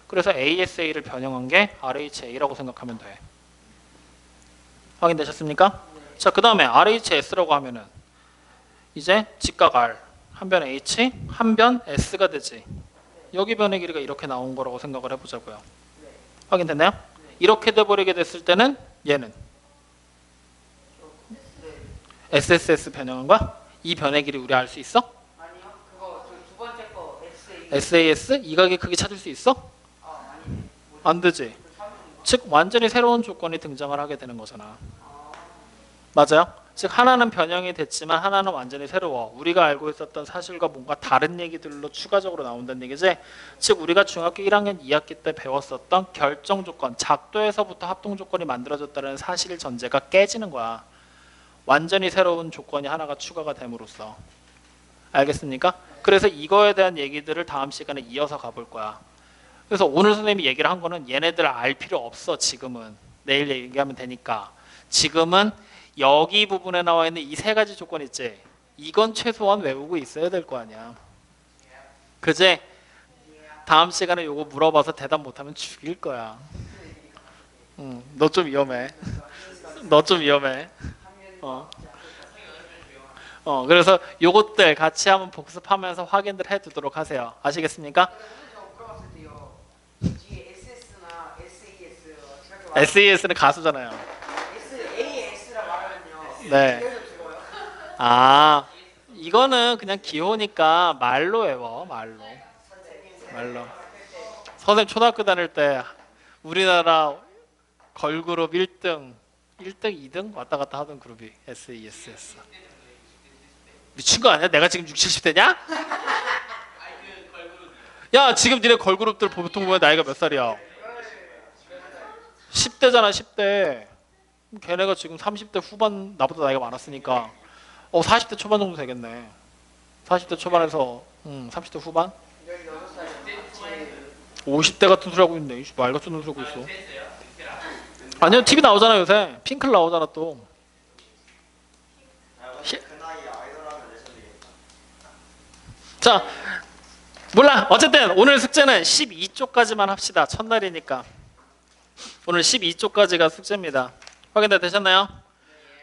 그래서 ASA를 변형한 게 RHA라고 생각하면 돼. 확인되셨습니까? 자, 그 다음에 RHS라고 하면은 이제 직각 R, 한 변 H, 한 변 S가 되지. 여기 변의 길이가 이렇게 나온 거라고 생각을 해보자고요. 확인됐나요? 이렇게 돼버리게 됐을 때는 얘는 SSS 변형한 거야? 이 변의 길이 우리 알 수 있어? 아니요. 그거 두 번째 거 SAS? 이각의 크기 찾을 수 있어? 아니네. 안 되지. 즉 완전히 새로운 조건이 등장을 하게 되는 거잖아. 맞아요? 즉 하나는 변형이 됐지만 하나는 완전히 새로워. 우리가 알고 있었던 사실과 뭔가 다른 얘기들로 추가적으로 나온다는 얘기지. 즉 우리가 중학교 1학년 2학기 때 배웠었던 결정 조건, 작도에서부터 합동 조건이 만들어졌다는 사실 전제가 깨지는 거야. 완전히 새로운 조건이 하나가 추가가 됨으로써. 알겠습니까? 그래서 이거에 대한 얘기들을 다음 시간에 이어서 가볼 거야. 그래서 오늘 선생님이 얘기를 한 거는 얘네들 알 필요 없어. 지금은 내일 얘기하면 되니까. 지금은 여기 부분에 나와 있는 이 세 가지 조건 있지. 이건 최소한 외우고 있어야 될 거 아니야. 그제 다음 시간에 요거 물어봐서 대답 못하면 죽일 거야. 너 좀 위험해. 너 좀 위험해. 그래서 요것들 같이 한번 복습하면서 확인들 해두도록 하세요. 아시겠습니까? SES는 가수잖아요. SAS라 말하면요. 네. 아, 이거는 그냥 기호니까 말로 외워. 말로. 선생님 초등학교 다닐 때 우리나라 걸그룹 1등, 2등 왔다 갔다 하던 그룹이 SES였어. 미친 거 아니야? 내가 지금 60, 70대냐? 야, 지금 니네 걸그룹들 보통 보면 나이가 몇 살이야? 10대잖아, 10대. 걔네가 지금 30대 후반 나보다 나이가 많았으니까 40대 초반 정도 되겠네. 40대 초반에서 30대 후반? 50대 같은 소리 하고 있네. 말 같은 소리 하고 있어. 아니요, TV 나오잖아 요새. 핑클 나오잖아 또. 그 나이에 아이돌 하면 레전드 되겠다. 자, 몰라. 어쨌든 오늘 숙제는 12쪽까지만 합시다. 첫날이니까. 오늘 12쪽까지가 숙제입니다. 확인 다 되셨나요?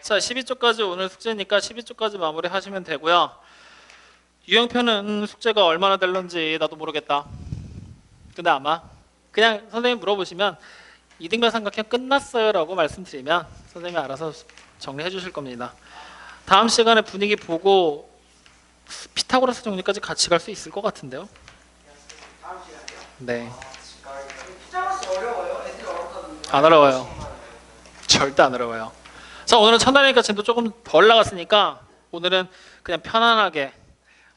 자, 12쪽까지 오늘 숙제니까 12쪽까지 마무리 하시면 되고요. 유형편은 숙제가 얼마나 될런지 나도 모르겠다. 근데 아마 그냥 선생님 물어보시면 이등변 삼각형 끝났어요 라고 말씀드리면 선생님이 알아서 정리해 주실 겁니다. 다음 시간에 분위기 보고 피타고라스 정리까지 같이 갈 수 있을 것 같은데요. 다음 시간에요? 네. 피자가스 어려워요? 애들 어렵다던데. 안 어려워요. 절대 안 어려워요. 자, 오늘은 첫날이니까 진도 조금 덜 나갔으니까 오늘은 그냥 편안하게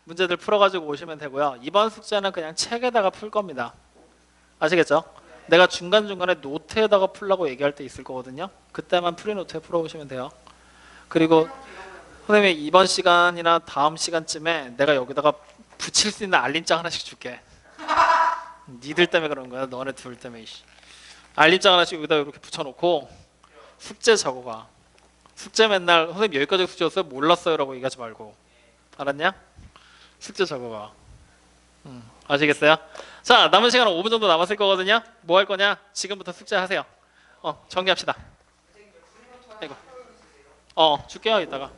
문제들 풀어가지고 오시면 되고요. 이번 숙제는 그냥 책에다가 풀 겁니다. 아시겠죠? 내가 중간중간에 노트에다가 풀라고 얘기할 때 있을 거거든요. 그때만 프리노트에 풀어보시면 돼요. 그리고 선생님이 이번 시간이나 다음 시간쯤에 내가 여기다가 붙일 수 있는 알림장 하나씩 줄게. 니들 때문에 그런 거야. 너네 둘 때문에. 알림장 하나씩 여기다 이렇게 붙여놓고 숙제 적어가. 숙제 맨날 선생님 여기까지 숙제였어요? 몰랐어요 라고 얘기하지 말고. 알았냐? 숙제 적어가. 아시겠어요? 자, 남은 시간은 5분 정도 남았을 거거든요. 뭐 할 거냐? 지금부터 숙제 하세요. 정리합시다. 아이고. 줄게요 이따가.